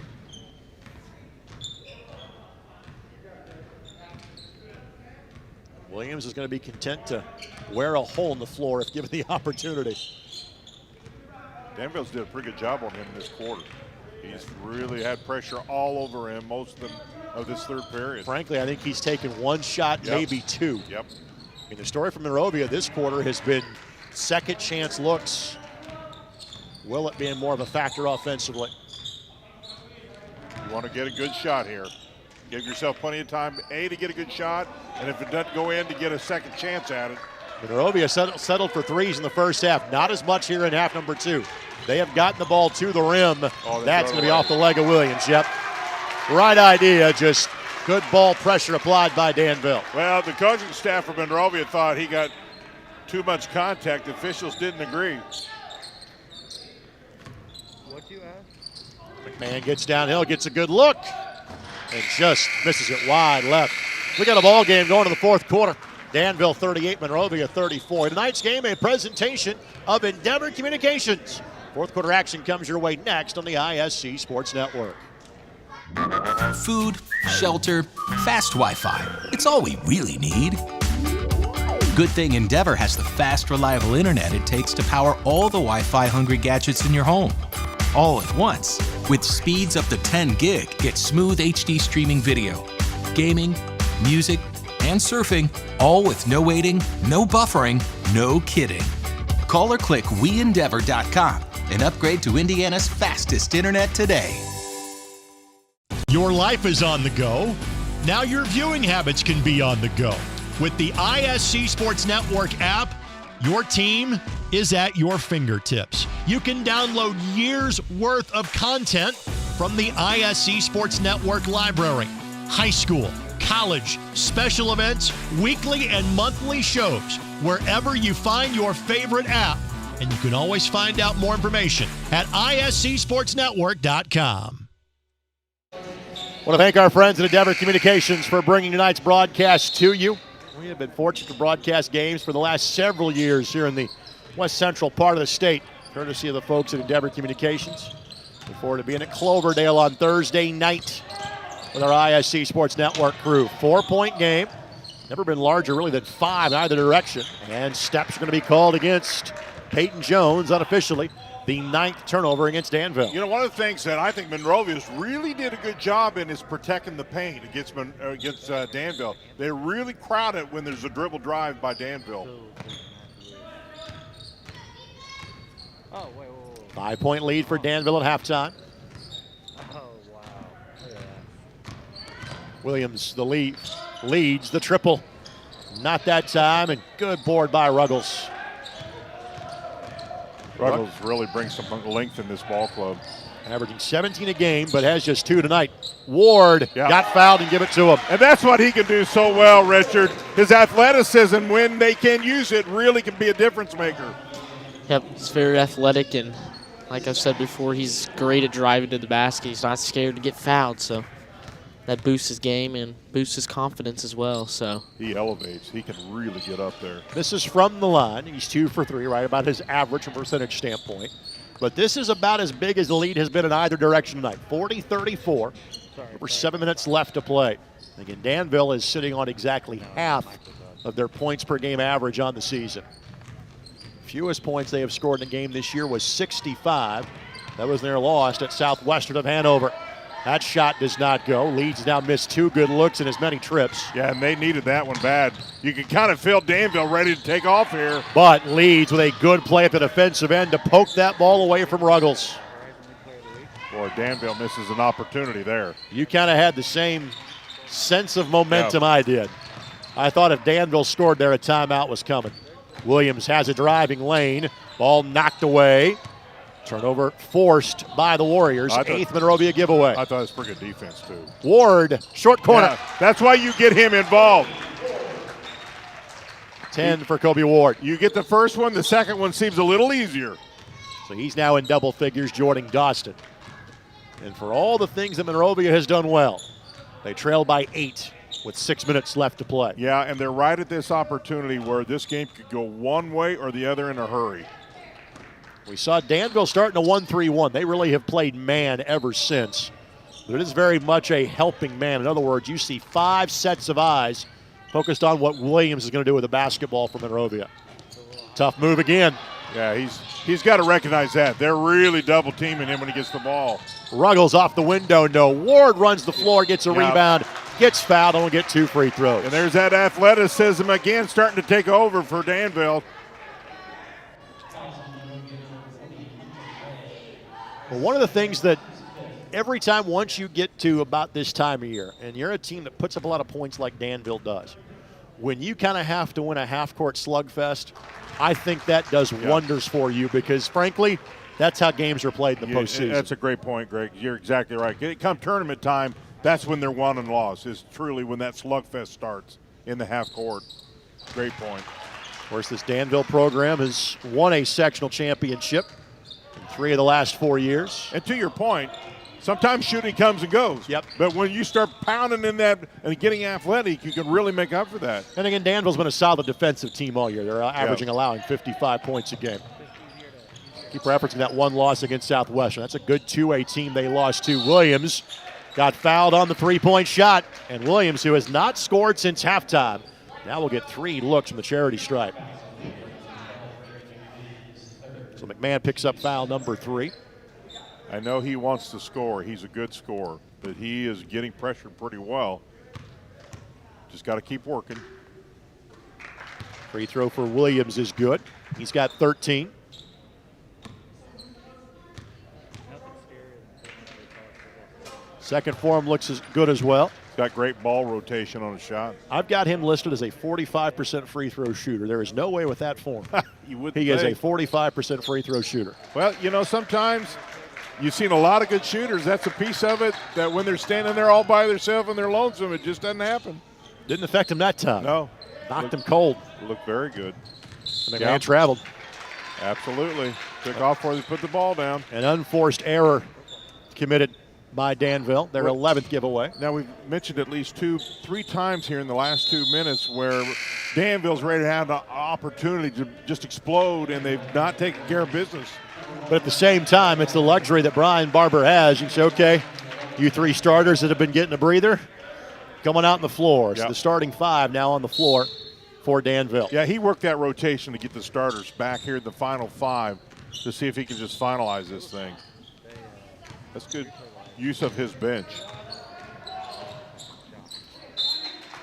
A: Williams is going to be content to wear a hole in the floor if given the opportunity.
B: Danville's did a pretty good job on him in this quarter. He's really had pressure all over him most of this third period.
A: Frankly, I think he's taken 1 shot, maybe 2.
B: Yep.
A: And the story from Monrovia this quarter has been second chance looks. Willett being more of a factor offensively.
B: You want to get a good shot here. Give yourself plenty of time, A, to get a good shot, and if it doesn't go in, to get a second chance at it.
A: Monrovia settled for threes in the first half. Not as much here in half number 2. They have gotten the ball to the rim. That's going to be off the leg of Williams. Yep. Right idea, just good ball pressure applied by Danville.
B: Well, the coaching staff for Monrovia thought he got too much contact. The officials didn't agree.
A: McMahon gets downhill, gets a good look, and just misses it wide left. We got a ball game going to the fourth quarter. Danville 38, Monrovia 34. Tonight's game, a presentation of Endeavor Communications. Fourth quarter action comes your way next on the ISC Sports Network.
F: Food, shelter, fast Wi-Fi. It's all we really need. Good thing Endeavor has the fast, reliable internet it takes to power all the Wi-Fi hungry gadgets in your home. All at once. With speeds up to 10 gig, get smooth HD streaming video, gaming, music, and surfing, all with no waiting, no buffering, no kidding. Call or click WeEndeavor.com and upgrade to Indiana's fastest internet today.
H: Your life is on the go. Now your viewing habits can be on the go. With the ISC Sports Network app, your team is at your fingertips. You can download years' worth of content from the ISC Sports Network library. High school, college, special events, weekly and monthly shows, wherever you find your favorite app. And you can always find out more information at iscsportsnetwork.com.
A: I want to thank our friends at Endeavor Communications for bringing tonight's broadcast to you. We have been fortunate to broadcast games for the last several years here in the west central part of the state, courtesy of the folks at Endeavor Communications. Look forward to being at Cloverdale on Thursday night with our ISC Sports Network crew. 4-point game. Never been larger really than 5 in either direction. And steps are going to be called against Peyton Jones unofficially. The 9th turnover against Danville.
B: You know, one of the things that I think Monrovia really did a good job in is protecting the paint against Danville. They really crowd it when there's a dribble drive by Danville.
A: 5-point lead for Danville at halftime.
N: Oh, wow. Look at that.
A: Williams, the leads the triple. Not that time, and good board by Ruggles.
B: Ruggles really brings some length in this ball club.
A: Averaging 17 a game, but has just 2 tonight. Ward got fouled and give it to him.
B: And that's what he can do so well, Richard. His athleticism, when they can use it, really can be a difference maker.
C: Yep, he's very athletic, and like I've said before, he's great at driving to the basket. He's not scared to get fouled, so that boosts his game and boosts his confidence as well. So
B: he elevates. He can really get up there.
A: This is from the line. He's 2 for 3, right about his average from percentage standpoint. But this is about as big as the lead has been in either direction tonight. 40-34. Over 7 minutes left to play. Again, Danville is sitting on exactly half of their points per game average on the season. Fewest points they have scored in a game this year was 65. That was their loss at Southwestern of Hanover. That shot does not go. Leeds now missed 2 good looks in as many trips.
B: Yeah, and they needed that one bad. You can kind of feel Danville ready to take off here.
A: But Leeds with a good play at the defensive end to poke that ball away from Ruggles.
B: Boy, Danville misses an opportunity there.
A: You kind of had the same sense of momentum I did. I thought if Danville scored there, a timeout was coming. Williams has a driving lane. Ball knocked away. Turnover forced by the Warriors. 8th Monrovia giveaway.
B: I thought it was pretty good defense, too.
A: Ward, short corner.
B: Yeah, that's why you get him involved.
A: 10 for Kobe Ward.
B: You get the first one, the second one seems a little easier.
A: So he's now in double figures, Jordan Doston. And for all the things that Monrovia has done well, they trail by 8 with 6 minutes left to play.
B: Yeah, and they're right at this opportunity where this game could go one way or the other in a hurry.
A: We saw Danville starting a 1-3-1. They really have played man ever since. But it is very much a helping man. In other words, you see 5 sets of eyes focused on what Williams is going to do with the basketball for Monrovia. Tough move again.
B: Yeah, he's got to recognize that. They're really double teaming him when he gets the ball.
A: Ruggles off the window, no. Ward runs the floor, gets a rebound, gets fouled, and will get 2 free throws.
B: And there's that athleticism again starting to take over for Danville.
A: Well, one of the things that every time once you get to about this time of year, and you're a team that puts up a lot of points like Danville does, when you kind of have to win a half-court slugfest, I think that does wonders for you because, frankly, that's how games are played in the postseason.
B: That's a great point, Greg. You're exactly right. Come tournament time, that's when they're won and lost, is truly when that slugfest starts in the half court. Great point.
A: Of course, this Danville program has won a sectional championship in 3 of the last 4 years.
B: And to your point, sometimes shooting comes and goes.
A: Yep.
B: But when you start pounding in that and getting athletic, you can really make up for that.
A: And again, Danville's been a solid defensive team all year. They're averaging, allowing 55 points a game. Keep referencing that one loss against Southwestern. That's a good 2A team they lost to. Williams got fouled on the three-point shot. And Williams, who has not scored since halftime, now will get 3 looks from the charity stripe. So McMahon picks up foul number 3.
B: I know he wants to score. He's a good scorer, but he is getting pressured pretty well. Just got to keep working.
A: Free throw for Williams is good. He's got 13. Second for him looks as good as well.
B: He's got great ball rotation on his shot.
A: I've got him listed as a 45% free throw shooter. There is no way with that form.
B: You would
A: he is a 45% free throw shooter.
B: Well, you know, sometimes you've seen a lot of good shooters. That's a piece of it, that when they're standing there all by themselves and they're lonesome, it just doesn't happen.
A: Didn't affect him that time.
B: No.
A: Knocked him cold.
B: Looked very good.
A: McMahon traveled.
B: Absolutely. Took off before they put the ball down.
A: An unforced error committed by Danville, their 11th giveaway.
B: Now, we've mentioned at least 3 times here in the last 2 minutes where Danville's ready to have an opportunity to just explode, and they've not taken care of business.
A: But at the same time, it's the luxury that Brian Barber has. You can say, okay, you 3 starters that have been getting a breather, coming out on the floor. So the starting 5 now on the floor for Danville.
B: Yeah, he worked that rotation to get the starters back here in the final 5 to see if he can just finalize this thing. That's good use of his bench.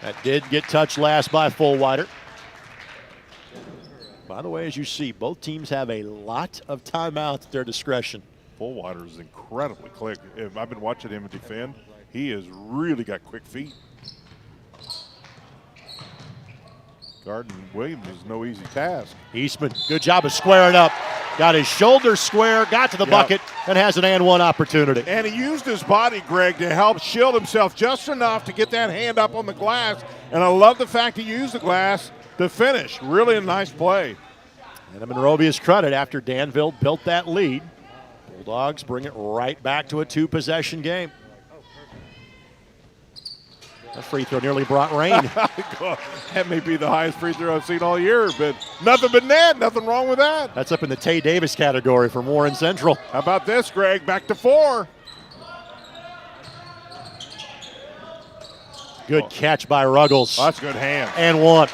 A: That did get touched last by Fullwider. By the way, as you see, both teams have a lot of timeouts at their discretion.
B: Fullwider is incredibly quick. I've been watching him defend. He has really got quick feet. Guarding Williams is no easy task.
A: Eastman, good job of squaring up. Got his shoulder square, got to the bucket, and has an and one opportunity.
B: And he used his body, Greg, to help shield himself just enough to get that hand up on the glass. And I love the fact he used the glass to finish. Really a nice play.
A: And to Monrovia's credit, after Danville built that lead, Bulldogs bring it right back to a 2-possession game. That free throw nearly brought rain.
B: That may be the highest free throw I've seen all year, but nothing but net. Nothing wrong with that.
A: That's up in the Tay Davis category from Warren Central.
B: How about this, Greg? Back to 4.
A: Good catch by Ruggles.
B: That's good hands.
A: And one.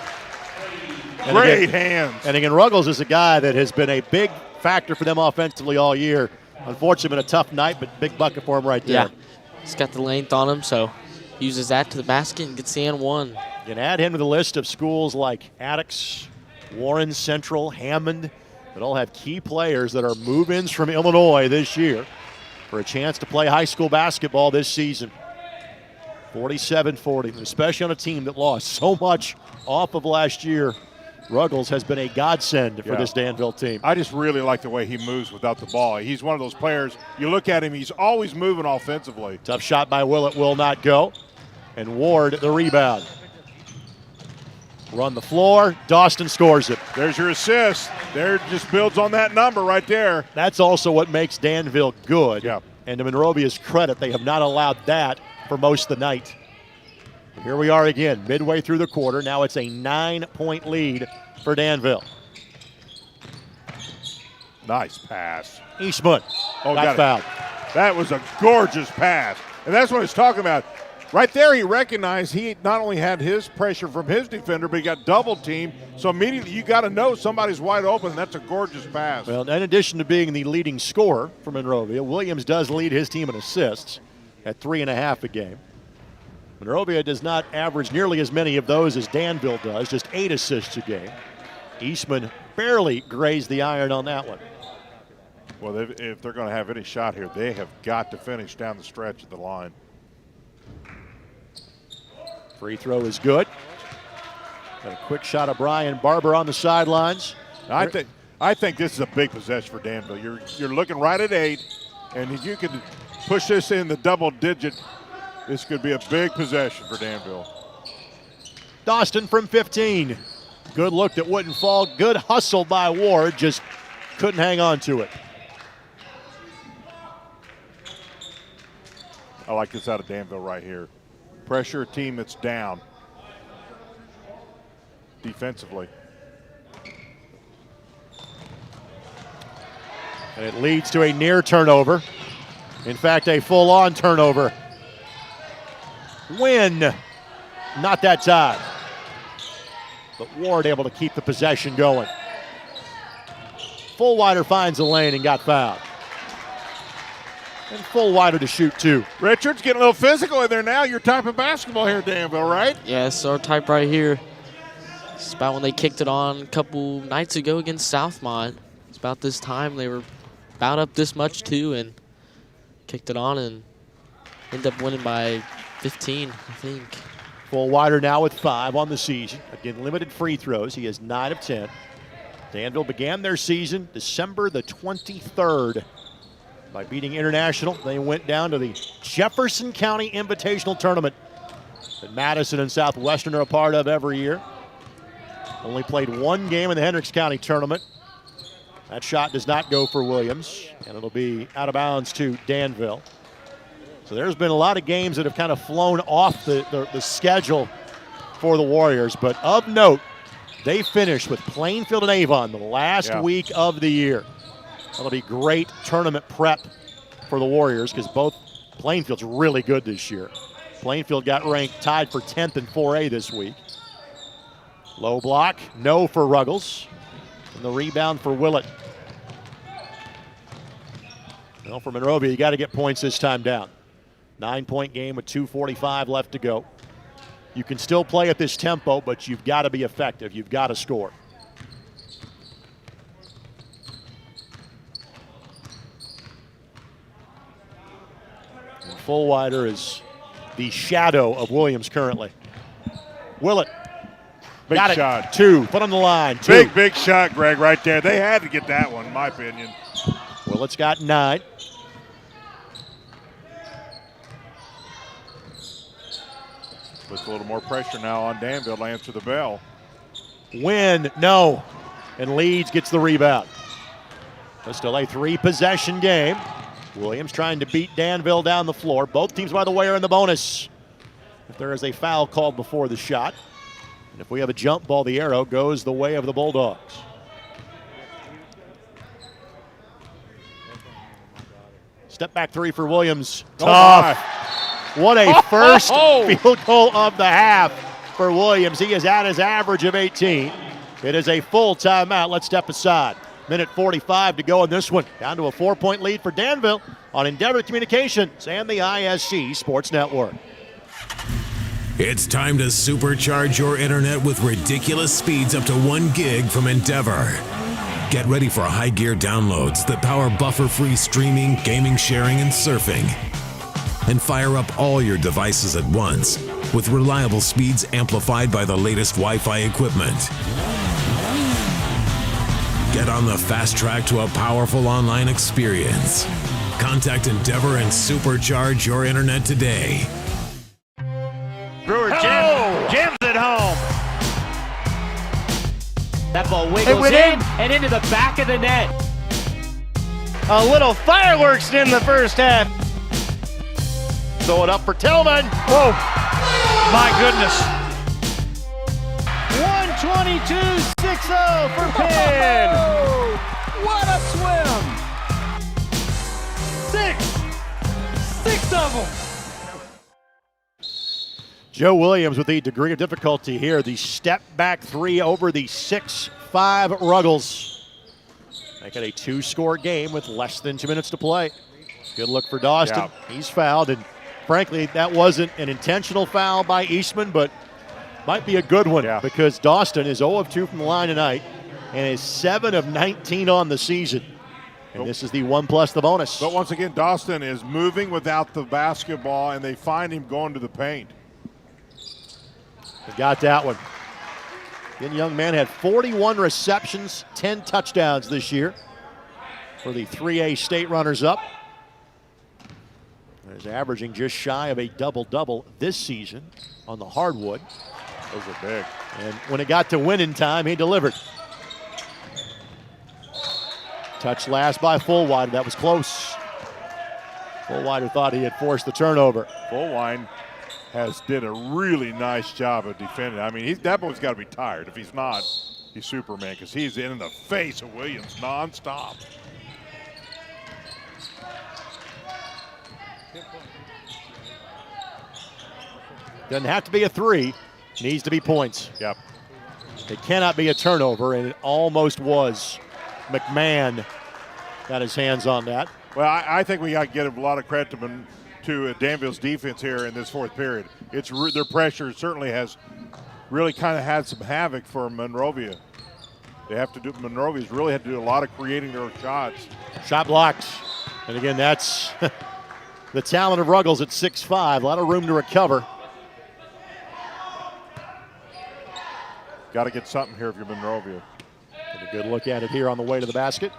A: And
B: Great
A: again,
B: hands.
A: And again, Ruggles is a guy that has been a big factor for them offensively all year. Unfortunately, been a tough night, but big bucket for him right there.
C: Yeah, he's got the length on him, so uses that to the basket and gets the and one.
A: You can add him to the list of schools like Attucks, Warren Central, Hammond, that all have key players that are move-ins from Illinois this year for a chance to play high school basketball this season. 47-40, especially on a team that lost so much off of last year. Ruggles has been a godsend for this Danville team.
B: I just really like the way he moves without the ball. He's one of those players, you look at him, he's always moving offensively.
A: Tough shot by Willett, will not go. And Ward the rebound. Run the floor, Dawson scores it.
B: There's your assist. There, just builds on that number right there.
A: That's also what makes Danville good.
B: Yeah.
A: And to Monrovia's credit, they have not allowed that for most of the night. Here we are again, midway through the quarter. Now it's a 9-point lead for Danville.
B: Nice pass.
A: Eastman got fouled.
B: That was a gorgeous pass. And that's what he's talking about. Right there, he recognized he not only had his pressure from his defender, but he got double teamed. So immediately you got to know somebody's wide open. That's a gorgeous pass.
A: Well, in addition to being the leading scorer for Monrovia, Williams does lead his team in assists at 3.5 a game. Monrovia does not average nearly as many of those as Danville does, just 8 assists a game. Eastman barely grazed the iron on that one.
B: Well, if they're going to have any shot here, they have got to finish down the stretch at the line.
A: Free throw is good. Got a quick shot of Brian Barber on the sidelines.
B: I think this is a big possession for Danville. You're looking right at 8, and if you can push this in the double digit, this could be a big possession for Danville.
A: Dawson from 15. Good look that wouldn't fall. Good hustle by Ward, just couldn't hang on to it.
B: I like this out of Danville right here. Pressure a team that's down defensively.
A: And it leads to a near turnover. In fact, a full-on turnover Win. Not that time. But Ward able to keep the possession going. Fullwider finds the lane and got fouled. And Fullwider to shoot two.
B: Richards getting a little physical in there now. Your type of basketball here, Danville, right?
C: Yeah, it's our type right here. It's about when they kicked it on a couple nights ago against Southmont. It's about this time. They were about up this much too and kicked it on and ended up winning by 15, I think.
A: Fullwider now with 5 on the season. Again, limited free throws. He has 9 of 10. Danville began their season December the 23rd by beating International. They went down to the Jefferson County Invitational Tournament that Madison and Southwestern are a part of every year. Only played 1 game in the Hendricks County Tournament. That shot does not go for Williams, and it'll be out of bounds to Danville. So there's been a lot of games that have kind of flown off the schedule for the Warriors, but of note, they finished with Plainfield and Avon the last week of the year. That'll be great tournament prep for the Warriors because both Plainfield's really good this year. Plainfield got ranked tied for 10th in 4A this week. Low block, no for Ruggles. And the rebound for Willett. Well, for Monrovia, you got to get points this time down. 9-point game with 2:45 left to go. You can still play at this tempo, but you've got to be effective. You've got to score. And Fullwider is the shadow of Williams currently. Willett.
B: Big
A: got
B: shot.
A: It. 2. Put on the line. 2.
B: Big shot, Greg, right there. They had to get that one, in my opinion.
A: Willett's got 9.
B: Puts a little more pressure now on Danville to answer the bell.
A: Win, no. And Leeds gets the rebound. It's still a 3-possession game. Williams trying to beat Danville down the floor. Both teams, by the way, are in the bonus. If there is a foul called before the shot. And if we have a jump ball, the arrow goes the way of the Bulldogs. Step back 3 for Williams. Tough. What a first field goal of the half for Williams. He is at his average of 18. It is a full timeout. Let's step aside. Minute 45 to go in this one. Down to a 4-point lead for Danville on Endeavor Communications and the ISC Sports Network.
I: It's time to supercharge your internet with ridiculous speeds up to 1 gig from Endeavor. Get ready for high gear downloads that power buffer-free streaming, gaming, sharing, and surfing. And fire up all your devices at once with reliable speeds amplified by the latest Wi-Fi equipment. Get on the fast track to a powerful online experience. Contact Endeavor and supercharge your internet today.
E: Brewer jams it home. That ball wiggles in and into the back of the net. A little fireworks in the first half.
A: Throw it up for Tillman.
E: Whoa, my goodness. 122-6-0 for Penn. What a swim. 6 of them.
A: Joe Williams with the degree of difficulty here. The step back 3 over the 6'5" Ruggles. Make it a 2-score game with less than 2 minutes to play. Good look for Dawson.
B: Yeah.
A: He's fouled, and frankly, that wasn't an intentional foul by Eastman, but might be a good one because Dawson is 0 of 2 from the line tonight and is 7 of 19 on the season. And this is the 1 plus the bonus.
B: But once again, Dawson is moving without the basketball, and they find him going to the paint.
A: They got that one. Again, young man had 41 receptions, 10 touchdowns this year for the 3A state runners-up. He's averaging just shy of a double-double this season on the hardwood.
B: Those are big.
A: And when it got to winning time, he delivered. Touch last by Fullwider. That was close. Fullwider thought he had forced the turnover.
B: Fullwider did a really nice job of defending. I mean, that boy's got to be tired. If he's not, he's Superman because he's in the face of Williams nonstop.
A: Doesn't have to be a three. Needs to be points.
B: Yep.
A: It cannot be a turnover, and it almost was. McMahon got his hands on that.
B: Well, I think we got to give a lot of credit to Danville's defense here in this fourth period. Their pressure certainly has really kind of had some havoc for Monrovia. Monrovia's really had to do a lot of creating their own shots.
A: Shot blocked. And again, that's the talent of Ruggles at 6'5". A lot of room to recover.
B: Got to get something here if you're Monrovia.
A: Get a good look at it here on the way to the basket.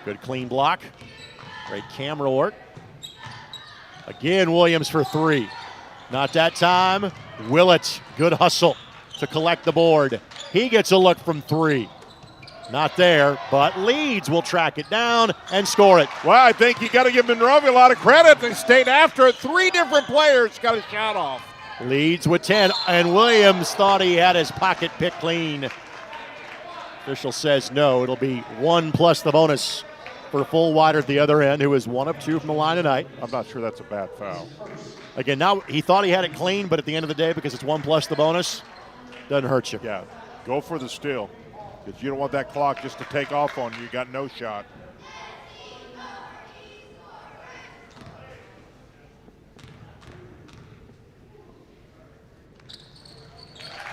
A: Good clean block. Great camera work. Again, Williams for three. Not that time. Willett, good hustle to collect the board. He gets a look from three. Not there, but Leeds will track it down and score it.
B: Well, I think you got to give Monrovia a lot of credit. They stayed after it. Three different players got a shot off.
A: Leeds with 10, and Williams thought he had his pocket picked clean. Official says no. It'll be 1 plus the bonus for Fullwider at the other end, who is 1 of 2 from the line tonight.
B: I'm not sure that's a bad foul.
A: Again, now he thought he had it clean, but at the end of the day, because it's 1 plus the bonus, doesn't hurt you.
B: Yeah, go for the steal, because you don't want that clock just to take off on you. You got no shot.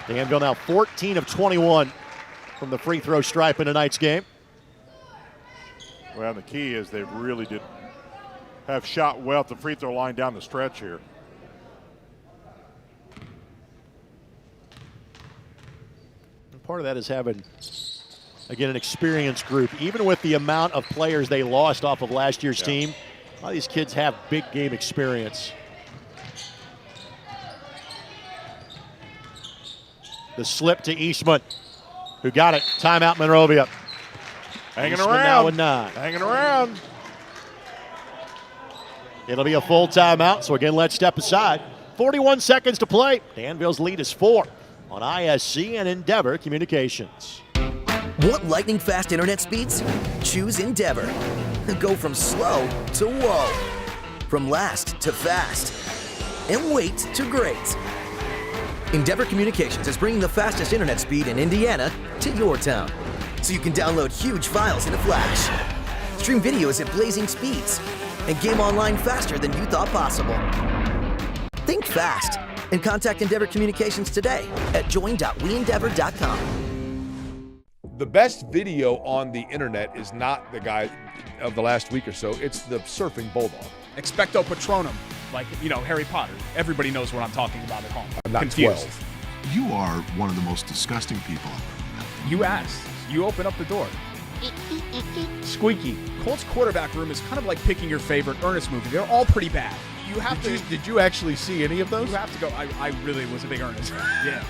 A: Danville now 14 of 21 from the free throw stripe in tonight's game.
B: Well, the key is they really did have shot well at the free throw line down the stretch here.
A: And part of that is having, again, an experienced group. Even with the amount of players they lost off of last year's team, a lot of these kids have big game experience. The slip to Eastman, who got it. Timeout, Monrovia.
B: Hanging
A: Eastman
B: around.
A: Now with 9.
B: Hanging around.
A: It'll be a full timeout, so again, let's step aside. 41 seconds to play. Danville's lead is 4 on ISC and Endeavor Communications.
J: Want lightning fast internet speeds? Choose Endeavor. Go from slow to whoa. From last to fast. And wait to great. Endeavor Communications is bringing the fastest internet speed in Indiana to your town, so you can download huge files in a flash, stream videos at blazing speeds, and game online faster than you thought possible. Think fast and contact Endeavor Communications today at join.weendeavor.com.
K: The best video on the internet is not the guy of the last week or so. It's the surfing bulldog.
L: Expecto Patronum, like, Harry Potter. Everybody knows what I'm talking about at home.
K: I'm not
L: confused.
K: 12.
M: You are one of the most disgusting people I've ever met.
L: You asked. You open up the door. Squeaky. Colts quarterback room is kind of like picking your favorite Ernest movie. They're all pretty bad. You have to.
B: Did you actually see any of those?
L: You have to go. I really was a big Ernest. Yeah.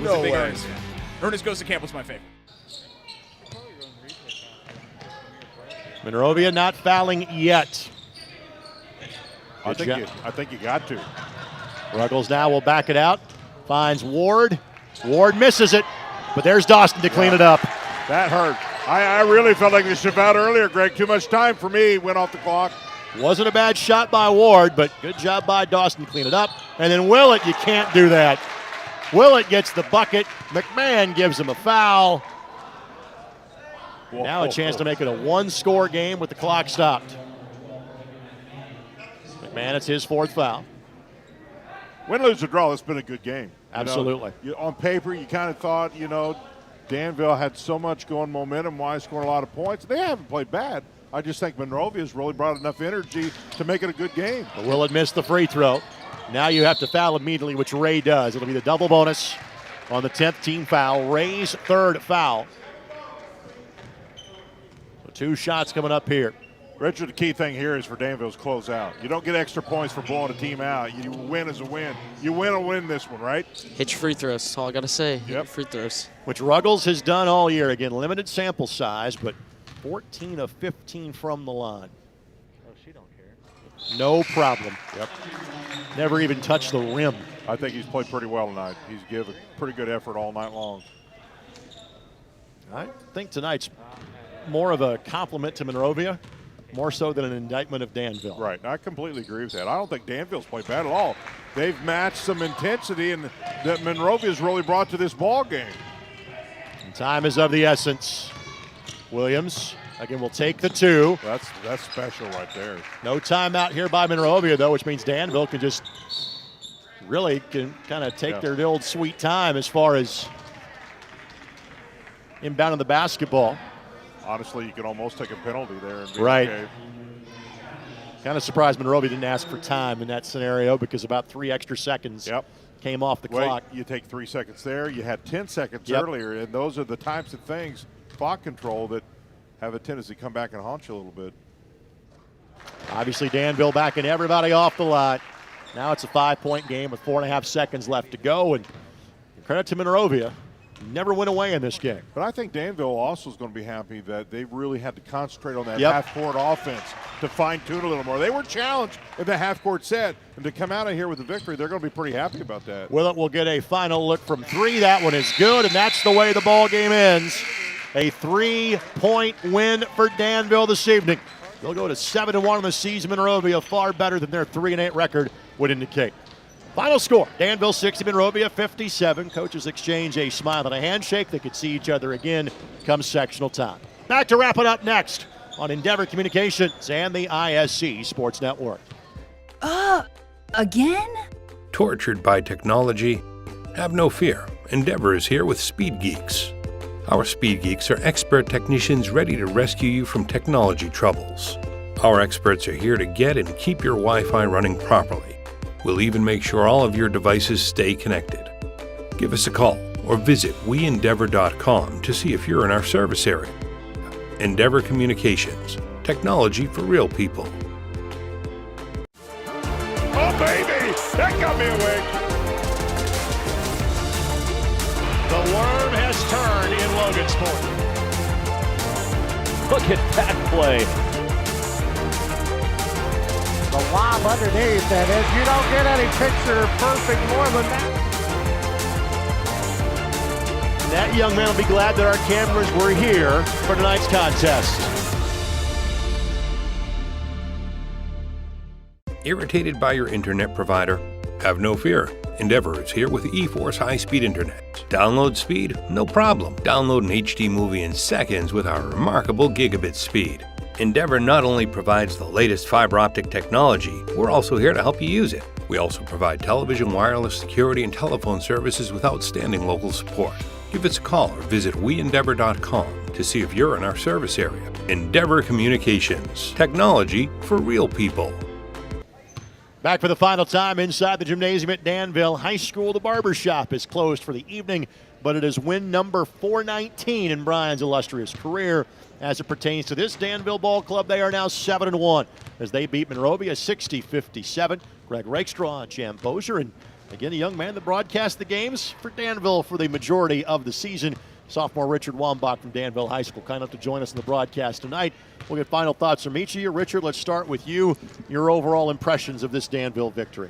K: No
L: a big
K: way.
L: Ernest fan. Ernest Goes to Camp was my favorite.
A: Monrovia not fouling yet.
B: I think you got to.
A: Ruggles now will back it out. Finds Ward. Ward misses it, but there's Dawson to clean it up.
B: That hurt. I really felt like they should have out earlier, Greg. Too much time for me. Went off the clock.
A: Wasn't a bad shot by Ward, but good job by Dawson to clean it up. And then Willett, you can't do that. Willett gets the bucket. McMahon gives him a foul. Now a chance to make it a one-score game with the clock stopped. McMahon, it's his 4th foul.
B: Win, lose, or draw, it's been a good game.
A: Absolutely.
B: On paper, you kind of thought, Danville had so much going momentum-wise, scoring a lot of points. They haven't played bad. I just think Monrovia's really brought enough energy to make it a good game.
A: But Willett missed the free throw. Now you have to foul immediately, which Ray does. It'll be the double bonus on the 10th team foul. Ray's 3rd foul. So 2 shots coming up here.
B: Richard, the key thing here is for Danville's close out. You don't get extra points for blowing a team out. You win as a win. You win or win this one, right?
C: Hit your free throws. That's all I got to say. Hit your free throws.
A: Which Ruggles has done all year. Again, limited sample size, but 14 of 15 from the line.
N: Oh, she don't care.
A: No problem.
B: Yep.
A: Never even touched the rim.
B: I think he's played pretty well tonight. He's given pretty good effort all night long.
A: I think tonight's more of a compliment to Monrovia, more so than an indictment of Danville.
B: Right. I completely agree with that. I don't think Danville's played bad at all. they've matched some intensity and that Monrovia's really brought to this ball game.
A: And time is of the essence. Williams, again, will take the 2.
B: That's special right there.
A: No timeout here by Monrovia, though, which means Danville can just really can kind of take their old sweet time as far as inbounding the basketball.
B: Honestly, you could almost take a penalty there. And be
A: right.
B: Okay.
A: Kind of surprised Monrovia didn't ask for time in that scenario because about 3 extra seconds came off the clock.
B: You take 3 seconds there. You had 10 seconds earlier, and those are the types of things, clock control, that have a tendency to come back and haunt you a little bit.
A: Obviously, Danville backing everybody off the lot. Now it's a 5-point game with 4.5 seconds left to go, and credit to Monrovia. Never went away in this game.
B: But I think Danville also is going to be happy that they really had to concentrate on that half-court offense to fine-tune a little more. They were challenged in the half-court set, and to come out of here with a victory, they're going to be pretty happy about that.
A: Willett will get a final look from 3. That one is good, and that's the way the ball game ends. A 3-point win for Danville this evening. They'll go to 7-1 in the season. Monrovia far better than their 3-8 record would indicate. Final score, Danville 60, Monrovia 57. Coaches exchange a smile and a handshake. They could see each other again come sectional time. Back to wrap it up next on Endeavor Communications and the ISC Sports Network.
O: Again?
D: Tortured by technology? Have no fear. Endeavor is here with Speed Geeks. Our Speed Geeks are expert technicians ready to rescue you from technology troubles. Our experts are here to get and keep your Wi-Fi running properly. We'll even make sure all of your devices stay connected. Give us a call or visit weendeavor.com to see if you're in our service area. Endeavor Communications, technology for real people.
B: Oh, baby! That got me awake!
H: The worm has turned in Logansport.
E: Look at that play. The lob underneath, and if you don't get any picture perfect more than that.
A: That young man will be glad that our cameras were here for tonight's contest.
D: Irritated by your internet provider? Have no fear. Endeavor is here with eForce high-speed internet. Download speed? No problem. Download an HD movie in seconds with our remarkable gigabit speed. Endeavor not only provides the latest fiber optic technology, we're also here to help you use it. We also provide television, wireless, security, and telephone services with outstanding local support. Give us a call or visit weendeavor.com to see if you're in our service area. Endeavor Communications, technology for real people.
A: Back for the final time inside the gymnasium at Danville High School. The barbershop is closed for the evening, but it is win number 419 in Brian's illustrious career. As it pertains to this Danville ball club, they are now 7-1 as they beat Monrovia 60-57. Greg Rakestraw, Jam Bozier, and again, a young man that broadcast the games for Danville for the majority of the season. Sophomore Richard Wambach from Danville High School, kind enough to join us in the broadcast tonight. We'll get final thoughts from each of you. Richard, let's start with you. Your overall impressions of this Danville victory.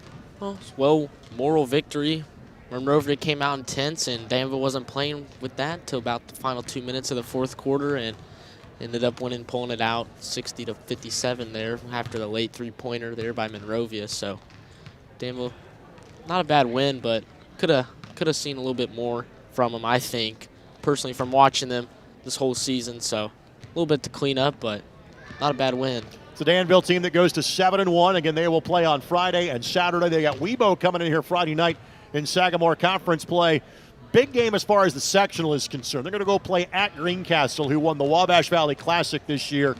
C: Well, moral victory. Monrovia came out intense, and Danville wasn't playing with that until about the final 2 minutes of the fourth quarter, and ended up pulling it out 60-57 there after the late three-pointer there by Monrovia. So Danville, not a bad win, but could have seen a little bit more from them, I think, personally, from watching them this whole season. So a little bit to clean up, but not a bad win.
A: It's a Danville team that goes to 7-1. Again, they will play on Friday and Saturday. They got Webo coming in here Friday night in Sagamore Conference play. Big game as far as the sectional is concerned. They're going to go play at Greencastle, who won the Wabash Valley Classic this year.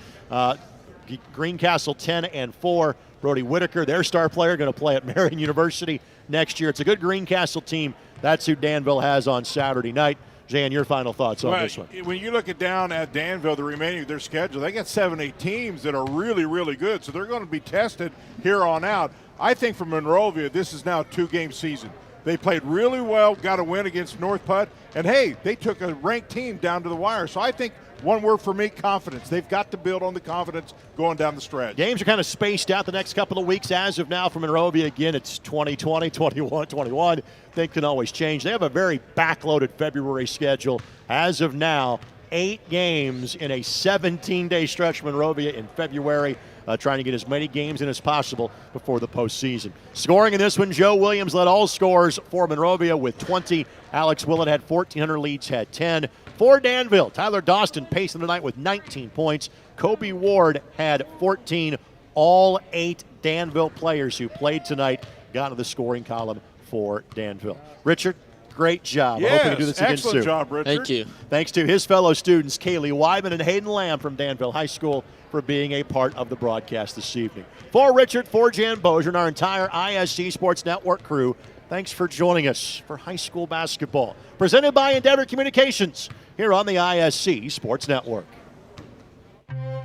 A: Greencastle 10-4. Brody Whitaker, their star player, going to play at Marion University next year. It's a good Greencastle team. That's who Danville has on Saturday night. Jan, your final thoughts on this one?
B: When you look down at Danville, the remaining of their schedule, they got 7-8 teams that are really, really good. So they're going to be tested here on out. I think for Monrovia, this is now a 2-game season. They played really well, got a win against North Putt, and hey, they took a ranked team down to the wire. So I think one word for me, confidence. They've got to build on the confidence going down the stretch.
A: Games are kind of spaced out the next couple of weeks. As of now for Monrovia, again, it's 2020, 21, 21. Things can always change. They have a very backloaded February schedule. As of now, 8 games in a 17-day stretch for Monrovia in February. trying to get as many games in as possible before the postseason. Scoring in this one, Joe Williams led all scorers for Monrovia with 20. Alex Willett had 1,400 leads, had 10. For Danville, Tyler Dawson pacing the night with 19 points. Kobe Ward had 14. All 8 Danville players who played tonight got into the scoring column for Danville. Richard, great job.
B: Yes,
A: I hope we can do this again
B: excellent
A: soon.
B: job, Richard.
C: Thank you.
A: Thanks to his fellow students, Kaylee Wyman and Hayden Lamb from Danville High School, for being a part of the broadcast this evening. For Richard, for Jan Bozier, and our entire ISC Sports Network crew, thanks for joining us for high school basketball. Presented by Endeavor Communications here on the ISC Sports Network.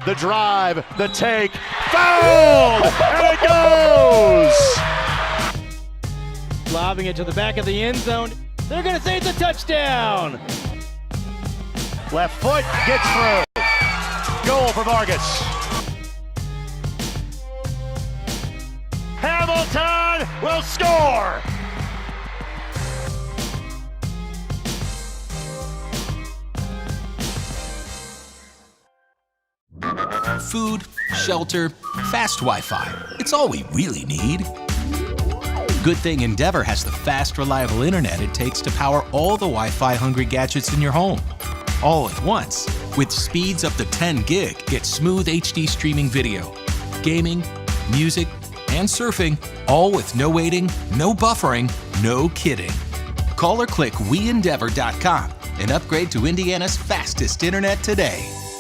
A: The drive, the take, fouled, and it goes!
E: Lobbing it to the back of the end zone. They're going to say it's a touchdown.
A: Left foot gets through. Goal for Vargas. Hamilton will score!
F: Food, shelter, fast Wi-Fi. It's all we really need. Good thing Endeavor has the fast, reliable internet it takes to power all the Wi-Fi hungry gadgets in your home. All at once. With speeds up to 10 gig, get smooth HD streaming video, gaming, music, and surfing, all with no waiting, no buffering, no kidding. Call or click WeEndeavor.com and upgrade to Indiana's fastest internet today.